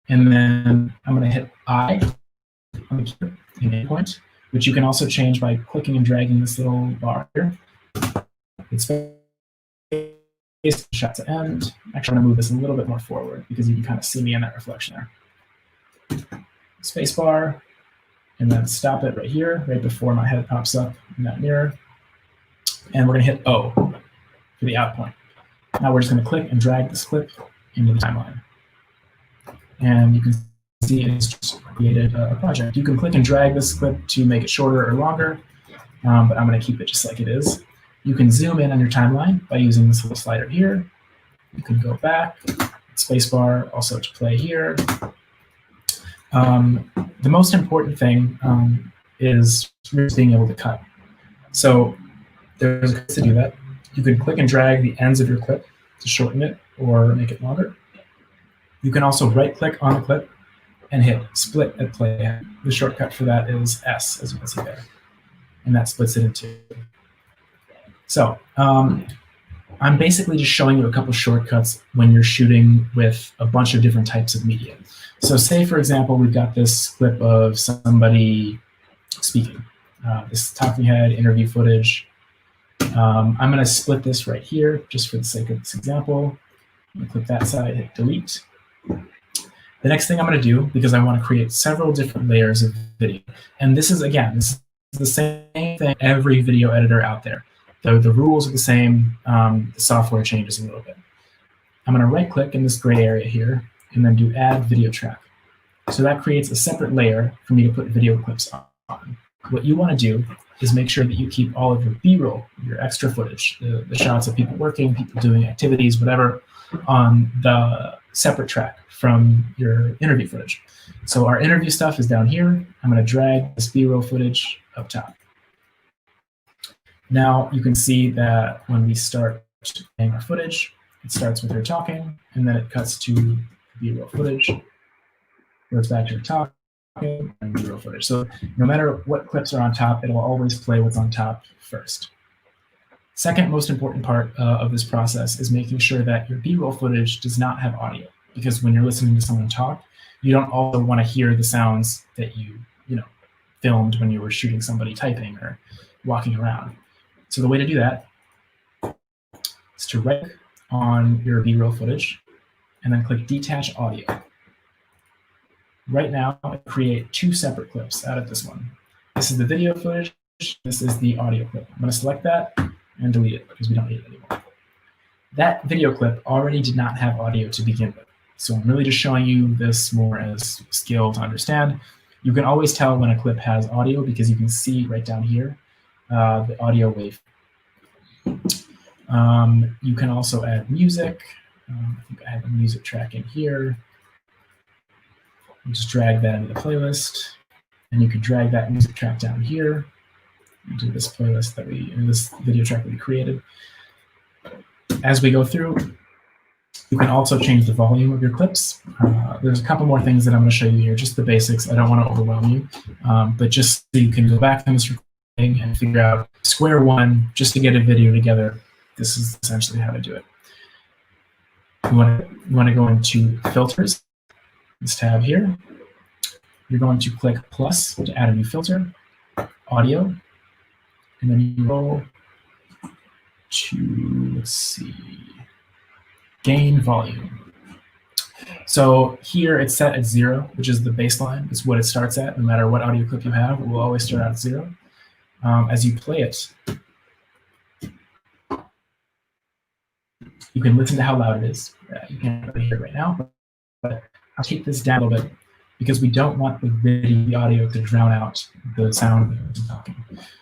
And then I'm going to hit I on the keyboard in endpoint, which you can also change by clicking and dragging this little bar here. It's shot to end. Actually, I'm going to move this a little bit more forward because you can kind of see me in that reflection there. Spacebar, and then stop it right here, right before my head pops up in that mirror. And we're going to hit O for the out point. Now we're just going to click and drag this clip into the timeline. And you can see it's just created a project. You can click and drag this clip to make it shorter or longer, but I'm going to keep it just like it is. You can zoom in on your timeline by using this little slider here. You can go back, spacebar also to play here. The most important thing is being able to cut. So there's ways to do that. You can click and drag the ends of your clip to shorten it or make it longer. You can also right-click on the clip and hit split at playhead. The shortcut for that is S, as you can see there, and that splits it in two. So I'm basically just showing you a couple shortcuts when you're shooting with a bunch of different types of media. So say, for example, we've got this clip of somebody speaking, this talking head interview footage. I'm going to split this right here just for the sake of this example. I'm going to click that side, hit delete. The next thing I'm going to do, because I want to create several different layers of video, and this is, again, this is the same thing every video editor out there. The rules are the same, the software changes a little bit. I'm going to right-click in this gray area here, and then do Add Video Track. So that creates a separate layer for me to put video clips on. What you want to do is make sure that you keep all of your B-roll, your extra footage, the shots of people working, people doing activities, whatever, on the separate track from your interview footage. So our interview stuff is down here. I'm going to drag this B-roll footage up top. Now you can see that when we start playing our footage, it starts with her talking, and then it cuts to B-roll footage, goes back to her talking, and B-roll footage. So no matter what clips are on top, it will always play what's on top first. Second most important part of this process is making sure that your B-roll footage does not have audio, because when you're listening to someone talk, you don't also want to hear the sounds that you filmed when you were shooting somebody typing or walking around. So the way to do that is to right-click on your B-roll footage and then click Detach Audio. Right now, I create two separate clips out of this one. This is the video footage. This is the audio clip. I'm going to select that and delete it because we don't need it anymore. That video clip already did not have audio to begin with. So I'm really just showing you this more as a skill to understand. You can always tell when a clip has audio because you can see right down here the audio wave. You can also add music. I think I have a music track in here. You just drag that into the playlist, and you can drag that music track down here into this playlist this video track that we created. As we go through, you can also change the volume of your clips. There's a couple more things that I'm going to show you here, just the basics. I don't want to overwhelm you, but just so you can go back in this recording and figure out square one just to get a video together. This is essentially how to do it. You want to go into filters, this tab here. You're going to click plus to add a new filter, audio, and then you go to, let's see, gain volume. So here it's set at 0, which is the baseline. It's what it starts at. No matter what audio clip you have, it will always start out at 0. As you play it, you can listen to how loud it is. You can't really hear it right now, but I'll take this down a little bit because we don't want the audio to drown out the sound of the person talking.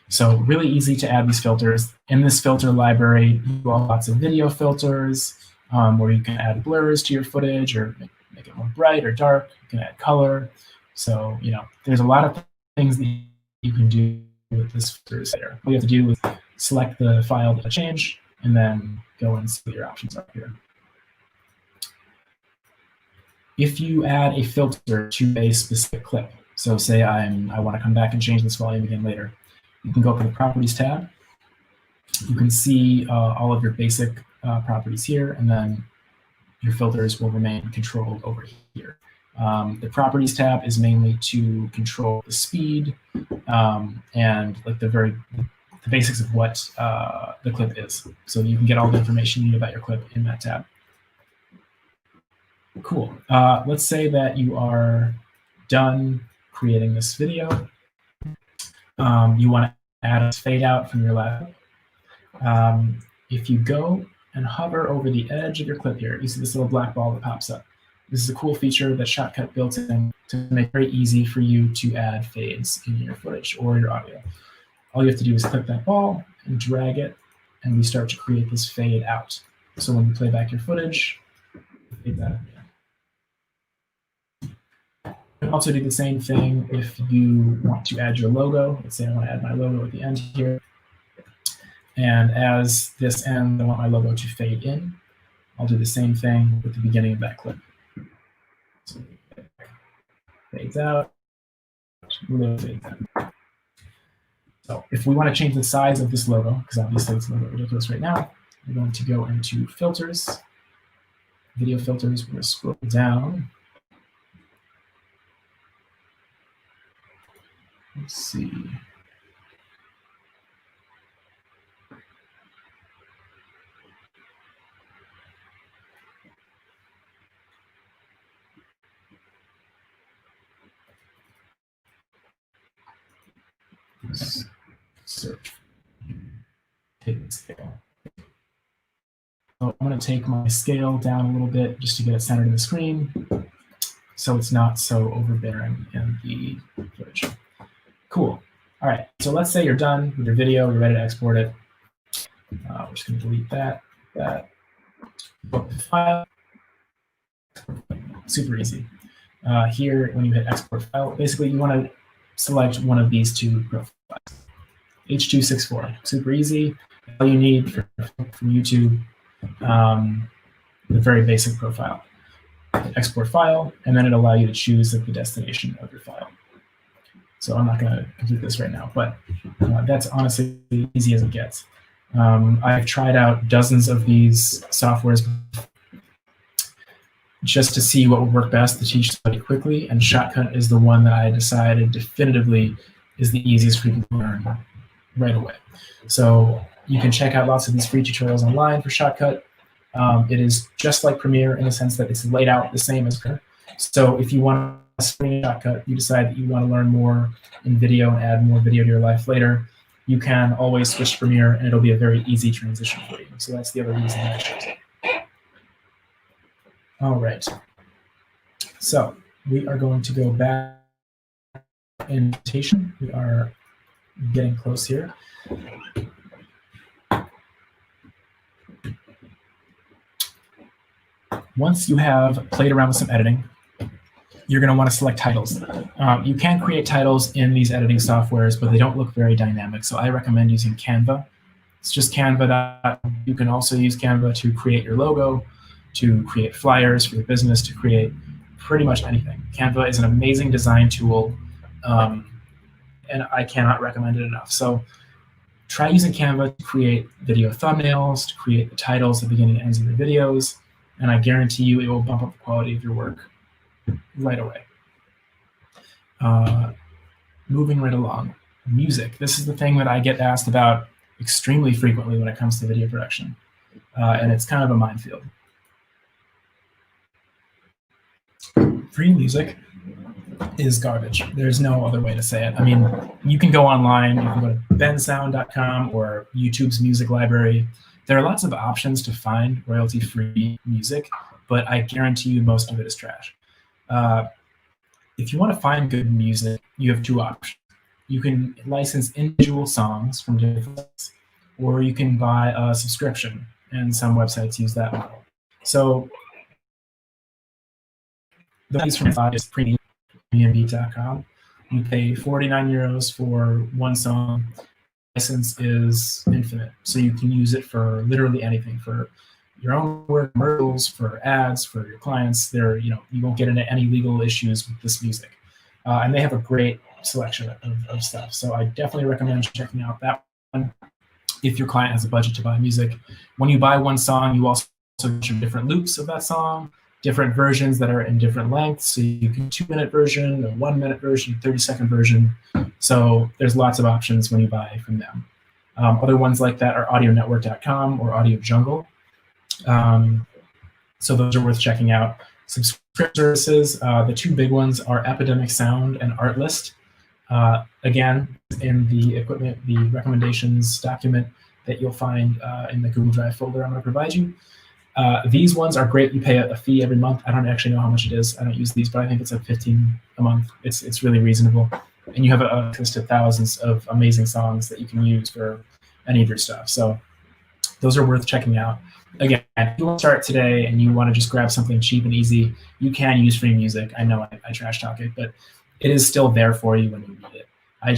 So really easy to add these filters. In this filter library, you have lots of video filters where you can add blurs to your footage or make it more bright or dark. You can add color. So, there's a lot of things that you can do with this filters later. All you have to do is select the file to change and then go and see what your options are here. If you add a filter to a specific clip, so say I want to come back and change this volume again later, you can go up to the Properties tab. You can see all of your basic properties here, and then your filters will remain controlled over here. The Properties tab is mainly to control the speed and like the basics of what the clip is. So you can get all the information you need about your clip in that tab. Cool. Let's say that you are done creating this video. You want to add a fade out from your laptop. If you go and hover over the edge of your clip here, you see this little black ball that pops up. This is a cool feature that Shotcut built in to make it very easy for you to add fades in your footage or your audio. All you have to do is click that ball and drag it, and we start to create this fade out. So when you play back your footage, fade that in. You can also do the same thing if you want to add your logo. Let's say I want to add my logo at the end here. And as this ends, I want my logo to fade in. I'll do the same thing with the beginning of that clip. So fades out, fades out. So if we want to change the size of this logo, because obviously it's a little bit ridiculous right now, we're going to go into Filters, Video Filters. We're going to scroll down. Let's see. Search. Take the scale. So I'm going to take my scale down a little bit just to get it centered in the screen, so it's not so overbearing in the footage. Cool. All right. So let's say you're done with your video. You're ready to export it. We're just going to delete that. File. Super easy. Here, when you hit export file, basically you want to select one of these two profiles. H.264. Super easy. All you need from YouTube, the very basic profile. Export file, and then it'll allow you to choose like the destination of your file. So I'm not going to complete this right now, but that's honestly easy as it gets. I've tried out dozens of these softwares just to see what would work best to teach somebody quickly, and Shotcut is the one that I decided definitively is the easiest for people to learn right away. So you can check out lots of these free tutorials online for Shotcut. It is just like Premiere in the sense that it's laid out the same as Premiere. So if you want to spring Shotcut, you decide that you want to learn more in video and add more video to your life later, you can always switch to Premiere, and it'll be a very easy transition for you. So that's the other reason that I chose it. All right. So we are going to go back invitation. We are getting close here. Once you have played around with some editing, you're going to want to select titles. You can create titles in these editing softwares, but they don't look very dynamic. So I recommend using Canva. It's just Canva. You can also use Canva to create your logo, to create flyers for your business, to create pretty much anything. Canva is an amazing design tool, and I cannot recommend it enough. So try using Canva to create video thumbnails, to create the titles, the beginning and ends of your videos, and I guarantee you it will bump up the quality of your work right away. Moving right along, music. This is the thing that I get asked about extremely frequently when it comes to video production, and it's kind of a minefield. Free music is garbage. There's no other way to say it. I mean, you can go online, you can go to bensound.com or YouTube's music library. There are lots of options to find royalty-free music, but I guarantee you most of it is trash. if you want to find good music, you have two options. You can license individual songs from different sites, or you can buy a subscription, and some websites use that model. So the price from that is premium.com. You pay 49 euros for one song. License is infinite, so you can use it for literally anything, for your own work, commercials, for ads, for your clients. There, you won't get into any legal issues with this music, and they have a great selection of stuff. So I definitely recommend checking out that one if your client has a budget to buy music. When you buy one song, you also get different loops of that song, different versions that are in different lengths. So you can 2-minute version, a 1-minute version, 30-second version. So there's lots of options when you buy from them. Other ones like that are audionetwork.com or Audio Jungle. So those are worth checking out. Subscription services, the two big ones are Epidemic Sound and Artlist. Again, in the recommendations document that you'll find in the Google Drive folder I'm going to provide you. These ones are great. You pay a fee every month. I don't actually know how much it is. I don't use these, but I think it's like $15 a month. It's really reasonable. And you have access to thousands of amazing songs that you can use for any of your stuff. So those are worth checking out. Again, if you want to start today and you want to just grab something cheap and easy, you can use free music. I know I trash talk it, but it is still there for you when you need it. I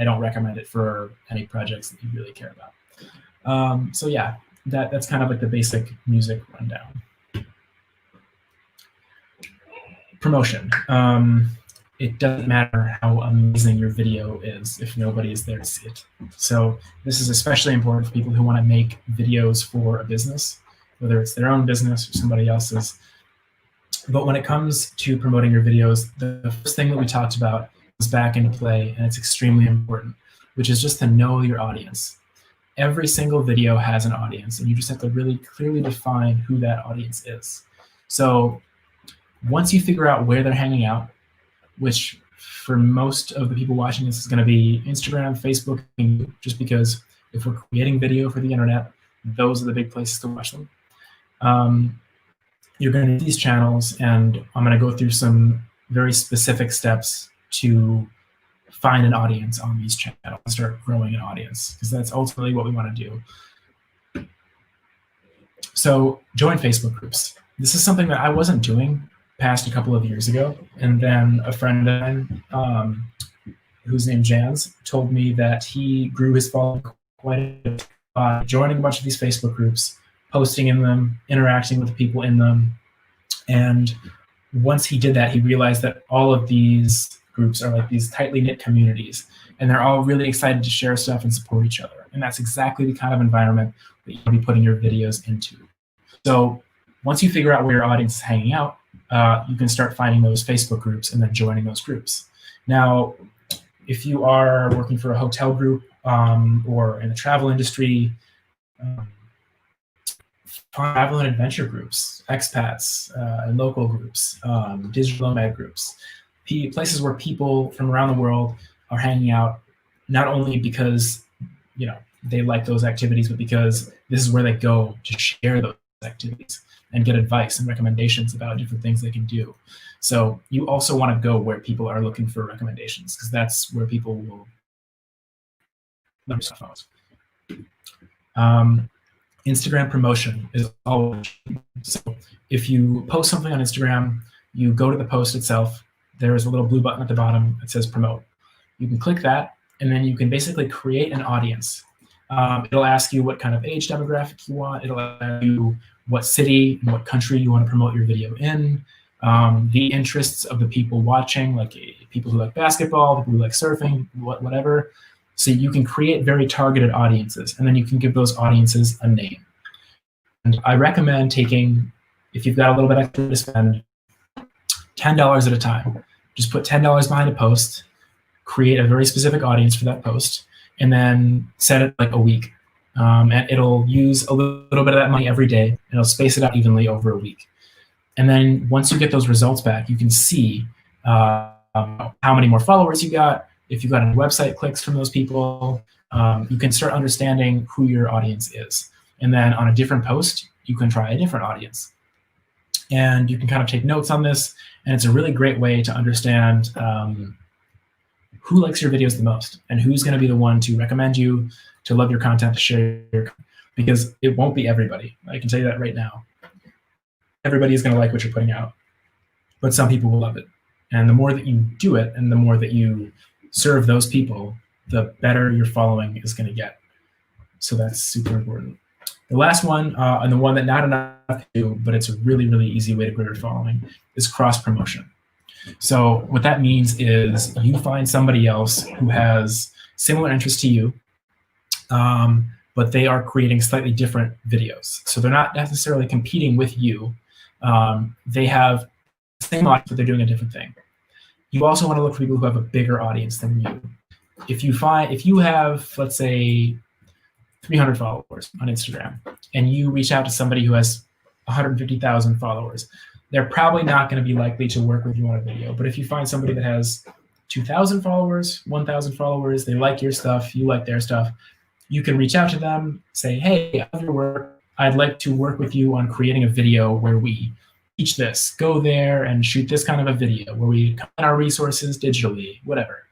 don't recommend it for any projects that you really care about. So yeah, that's kind of like the basic music rundown. Promotion. It doesn't matter how amazing your video is if nobody is there to see it. So this is especially important for people who want to make videos for a business, whether it's their own business or somebody else's. But when it comes to promoting your videos, the first thing that we talked about is back into play, and it's extremely important, which is just to know your audience. Every single video has an audience, and you just have to really clearly define who that audience is. So once you figure out where they're hanging out, which for most of the people watching this is going to be Instagram, Facebook, just because if we're creating video for the internet, those are the big places to watch them. You're going to need these channels, and I'm going to go through some very specific steps to find an audience on these channels and start growing an audience, because that's ultimately what we want to do. So join Facebook groups. This is something that I wasn't doing past a couple of years ago, and then a friend of mine, whose name Jans, told me that he grew his following quite a bit by joining a bunch of these Facebook groups, posting in them, interacting with the people in them. And once he did that, he realized that all of these groups are like these tightly knit communities, and they're all really excited to share stuff and support each other. And that's exactly the kind of environment that you'll be putting your videos into. So once you figure out where your audience is hanging out, you can start finding those Facebook groups and then joining those groups. Now, if you are working for a hotel group or in the travel industry, travel and adventure groups, expats and local groups, digital nomad groups, places where people from around the world are hanging out, not only because they like those activities, but because this is where they go to share those activities and get advice and recommendations about different things they can do. So you also want to go where people are looking for recommendations, because that's where people will Instagram promotion is always, so if you post something on Instagram, you go to the post itself, there is a little blue button at the bottom that says promote. You can click that, and then you can basically create an audience. It'll ask you what kind of age demographic you want. It'll ask you what city and what country you want to promote your video in, the interests of the people watching, like people who like basketball, people who like surfing, whatever. So you can create very targeted audiences, and then you can give those audiences a name. And I recommend taking, if you've got a little bit extra to spend, $10 at a time. Just put $10 behind a post, create a very specific audience for that post, and then set it like a week. And it'll use a little bit of that money every day, and it'll space it out evenly over a week. And then once you get those results back, you can see how many more followers you got. If you got any website clicks from those people, you can start understanding who your audience is. And then on a different post, you can try a different audience. And you can kind of take notes on this, and it's a really great way to understand who likes your videos the most and who's going to be the one to recommend you, to love your content, to share your content, because it won't be everybody. I can tell you that right now. Everybody is going to like what you're putting out, but some people will love it. And the more that you do it and the more that you serve those people, the better your following is going to get. So that's super important. The last one, and the one that not enough to do, but it's a really, really easy way to grow your following, is cross-promotion. So what that means is you find somebody else who has similar interests to you, but they are creating slightly different videos. So they're not necessarily competing with you. They have the same audience, but they're doing a different thing. You also want to look for people who have a bigger audience than you. If you have, let's say, 300 followers on Instagram, and you reach out to somebody who has 150,000 followers, they're probably not going to be likely to work with you on a video. But if you find somebody that has 2,000 followers, 1,000 followers, they like your stuff, you like their stuff, you can reach out to them, say, hey, I love your work. I'd like to work with you on creating a video where we teach this. Go there and shoot this kind of a video where we combine our resources digitally, whatever.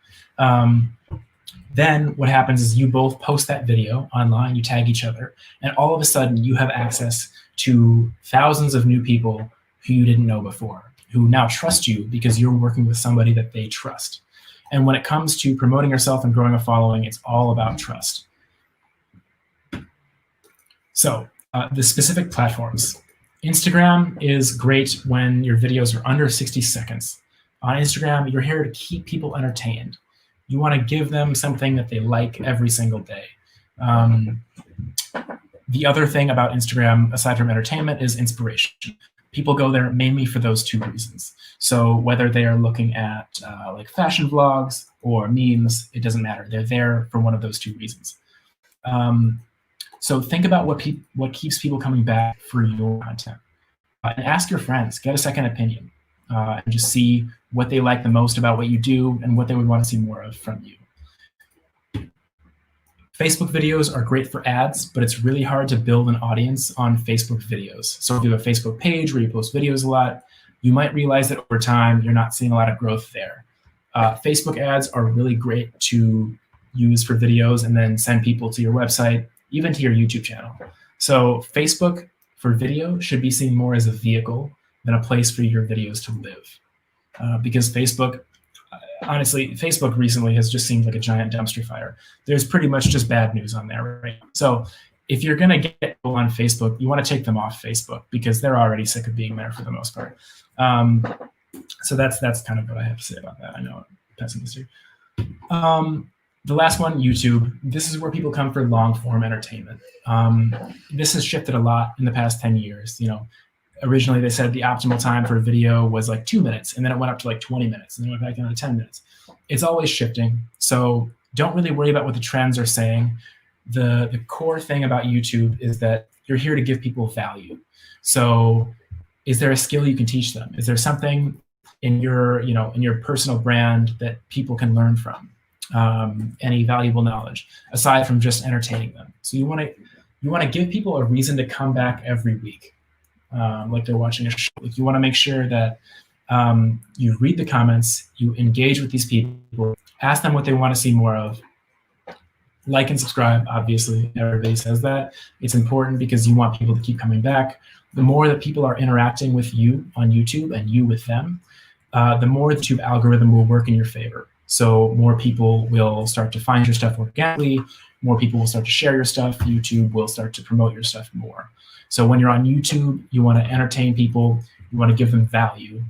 Then what happens is you both post that video online, you tag each other, and all of a sudden you have access to thousands of new people who you didn't know before, who now trust you because you're working with somebody that they trust. And when it comes to promoting yourself and growing a following, it's all about trust. So the specific platforms. Instagram is great when your videos are under 60 seconds. On Instagram, you're here to keep people entertained. You want to give them something that they like every single day. The other thing about Instagram, aside from entertainment, is inspiration. People go there mainly for those two reasons. So whether they are looking at like fashion vlogs or memes, it doesn't matter. They're there for one of those two reasons. So think about what keeps people coming back for your content. And ask your friends, get a second opinion, and just see what they like the most about what you do and what they would want to see more of from you. Facebook videos are great for ads, but it's really hard to build an audience on Facebook videos. So if you have a Facebook page where you post videos a lot, you might realize that over time you're not seeing a lot of growth there. Facebook ads are really great to use for videos and then send people to your website, even to your YouTube channel. So Facebook for video should be seen more as a vehicle than a place for your videos to live. Because Facebook, honestly, Facebook recently has just seemed like a giant dumpster fire. There's pretty much just bad news on there, right? So if you're going to get people on Facebook, you want to take them off Facebook because they're already sick of being there for the most part. So that's kind of what I have to say about that. I know I'm pessimistic. The last one, YouTube. This is where people come for long-form entertainment. This has shifted a lot in the past 10 years. You know, originally they said the optimal time for a video was like 2 minutes, and then it went up to like 20 minutes, and then it went back down to 10 minutes. It's always shifting. So don't really worry about what the trends are saying. The core thing about YouTube is that you're here to give people value. So is there a skill you can teach them? Is there something in your personal brand that people can learn from? Any valuable knowledge aside from just entertaining them? So you want to give people a reason to come back every week, like they're watching a show. Like you want to make sure that you read the comments, you engage with these people, ask them what they want to see more of. Like and subscribe, obviously, everybody says that. It's important because you want people to keep coming back. The more that people are interacting with you on YouTube and you with them, the more the YouTube algorithm will work in your favor. So more people will start to find your stuff organically, more people will start to share your stuff, YouTube will start to promote your stuff more. So when you're on YouTube, you want to entertain people, you want to give them value,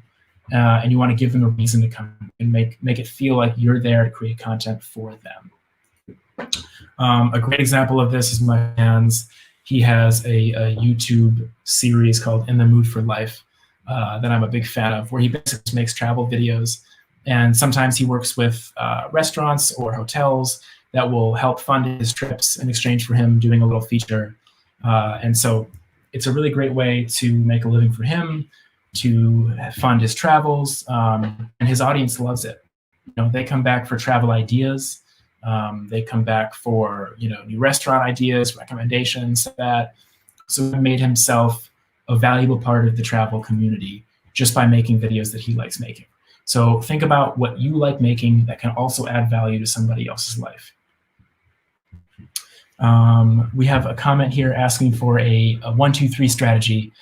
and you want to give them a reason to come and make it feel like you're there to create content for them. A great example of this is my man's. He has a YouTube series called In the Mood for Life that I'm a big fan of, where he basically makes travel videos. And sometimes he works with restaurants or hotels that will help fund his trips in exchange for him doing a little feature. And so it's a really great way to make a living for him, to fund his travels, and his audience loves it. You know, they come back for travel ideas. They come back for new restaurant ideas, recommendations, that. So he made himself a valuable part of the travel community just by making videos that he likes making. So think about what you like making that can also add value to somebody else's life. We have a comment here asking for a 1-2-3 strategy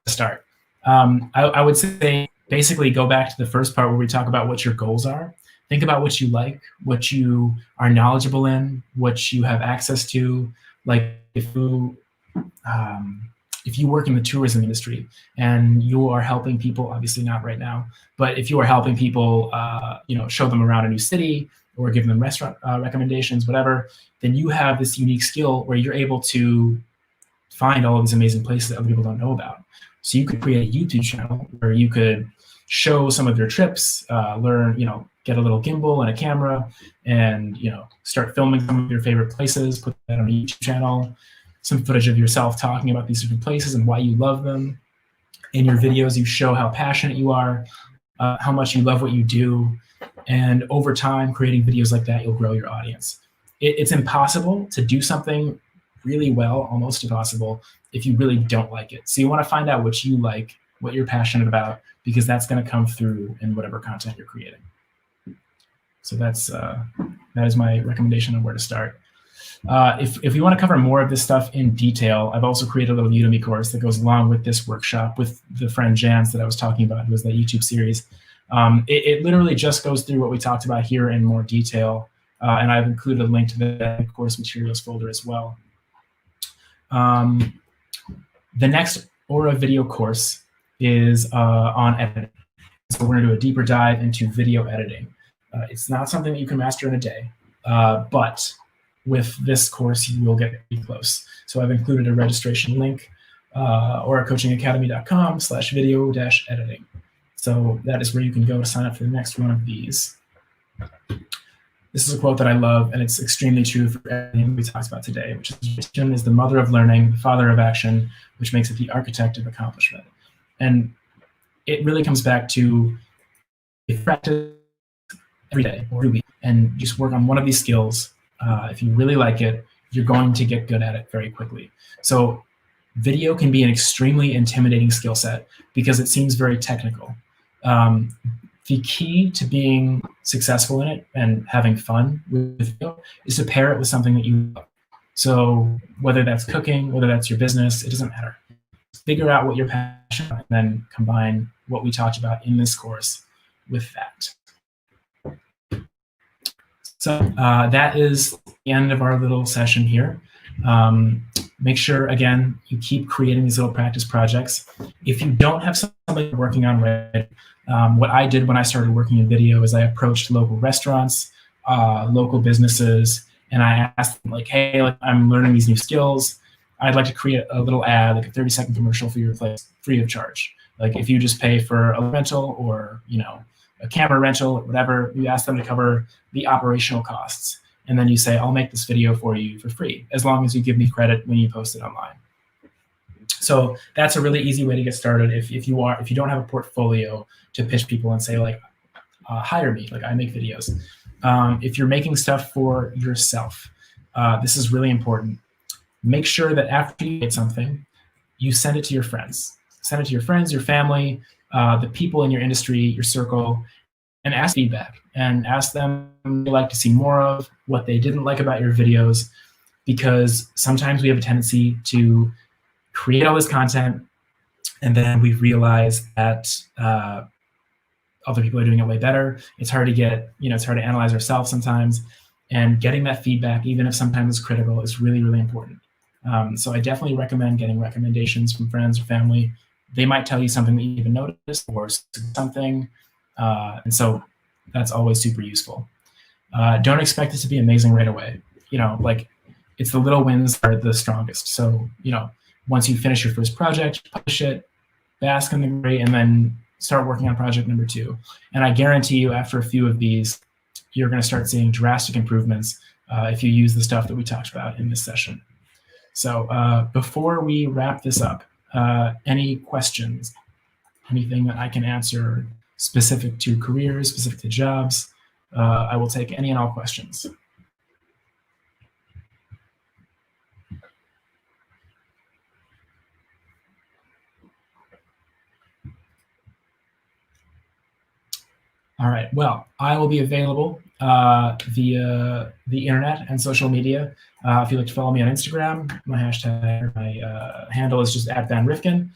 to start. I would say basically go back to the first part where we talk about what your goals are. Think about what you like, what you are knowledgeable in, what you have access to. Like if you work in the tourism industry and you are helping people, obviously not right now, but if you are helping people, show them around a new city or give them restaurant recommendations, whatever, then you have this unique skill where you're able to find all of these amazing places that other people don't know about. So you could create a YouTube channel where you could show some of your trips, learn, get a little gimbal and a camera, and start filming some of your favorite places, put that on a YouTube channel, some footage of yourself talking about these different places and why you love them. In your videos, you show how passionate you are, how much you love what you do, and over time, creating videos like that, you'll grow your audience. It's impossible to do something really well, almost impossible, if you really don't like it. So you want to find out what you like, what you're passionate about, because that's going to come through in whatever content you're creating. So that is my recommendation on where to start. If you want to cover more of this stuff in detail, I've also created a little Udemy course that goes along with this workshop with the friend Jans that I was talking about, who was that YouTube series. It literally just goes through what we talked about here in more detail, and I've included a link to the course materials folder as well. The next Aura video course is on editing. So we're going to do a deeper dive into video editing. It's not something that you can master in a day, but with this course, you will get pretty close. So I've included a registration link, auracoachingacademy.com/video-editing. So that is where you can go to sign up for the next one of these. This is a quote that I love, and it's extremely true for everything we talked about today, which is repetition is the mother of learning, the father of action, which makes it the architect of accomplishment. And it really comes back to if you practice every day or every week and just work on one of these skills, if you really like it, you're going to get good at it very quickly. So video can be an extremely intimidating skill set because it seems very technical. The key to being successful in it and having fun with video is to pair it with something that you love. So whether that's cooking, whether that's your business, it doesn't matter. Figure out what you're passionate about and then combine what we talked about in this course with that. So that is the end of our little session here. Make sure, again, you keep creating these little practice projects. If you don't have somebody working on it, what I did when I started working in video is I approached local restaurants, local businesses, and I asked them, like, hey, I'm learning these new skills. I'd like to create a little ad, like a 30-second commercial for your place, free of charge. Like if you just pay for a rental or a camera rental or whatever, you ask them to cover the operational costs. And then you say, I'll make this video for you for free, as long as you give me credit when you post it online. So that's a really easy way to get started if you don't have a portfolio to pitch people and say, like, hire me, like I make videos. If you're making stuff for yourself, this is really important. Make sure that after you make something, you send it to your friends. Send it to your friends, your family, the people in your industry, your circle, and ask feedback and ask them what they'd like to see more of, what they didn't like about your videos, because sometimes we have a tendency to create all this content and then we realize that other people are doing it way better. It's hard to get, it's hard to analyze ourselves sometimes, and getting that feedback, even if sometimes it's critical, is really, really important. So I definitely recommend getting recommendations from friends or family. They might tell you something that you even noticed or something. And so that's always super useful. Don't expect it to be amazing right away. It's the little wins that are the strongest. So, once you finish your first project, publish it, bask in the glory, and then start working on project number 2. And I guarantee you, after a few of these, you're going to start seeing drastic improvements if you use the stuff that we talked about in this session. So before we wrap this up, any questions? Anything that I can answer specific to careers, specific to jobs? I will take any and all questions. All right. Well, I will be available via the internet and social media. If you'd like to follow me on Instagram, my hashtag, my handle is just @VanRifkin.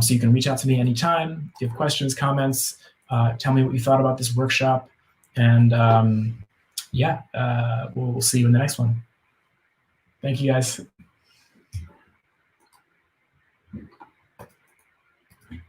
So you can reach out to me anytime. If you have questions, comments, tell me what you thought about this workshop. And yeah, we'll see you in the next one. Thank you, guys.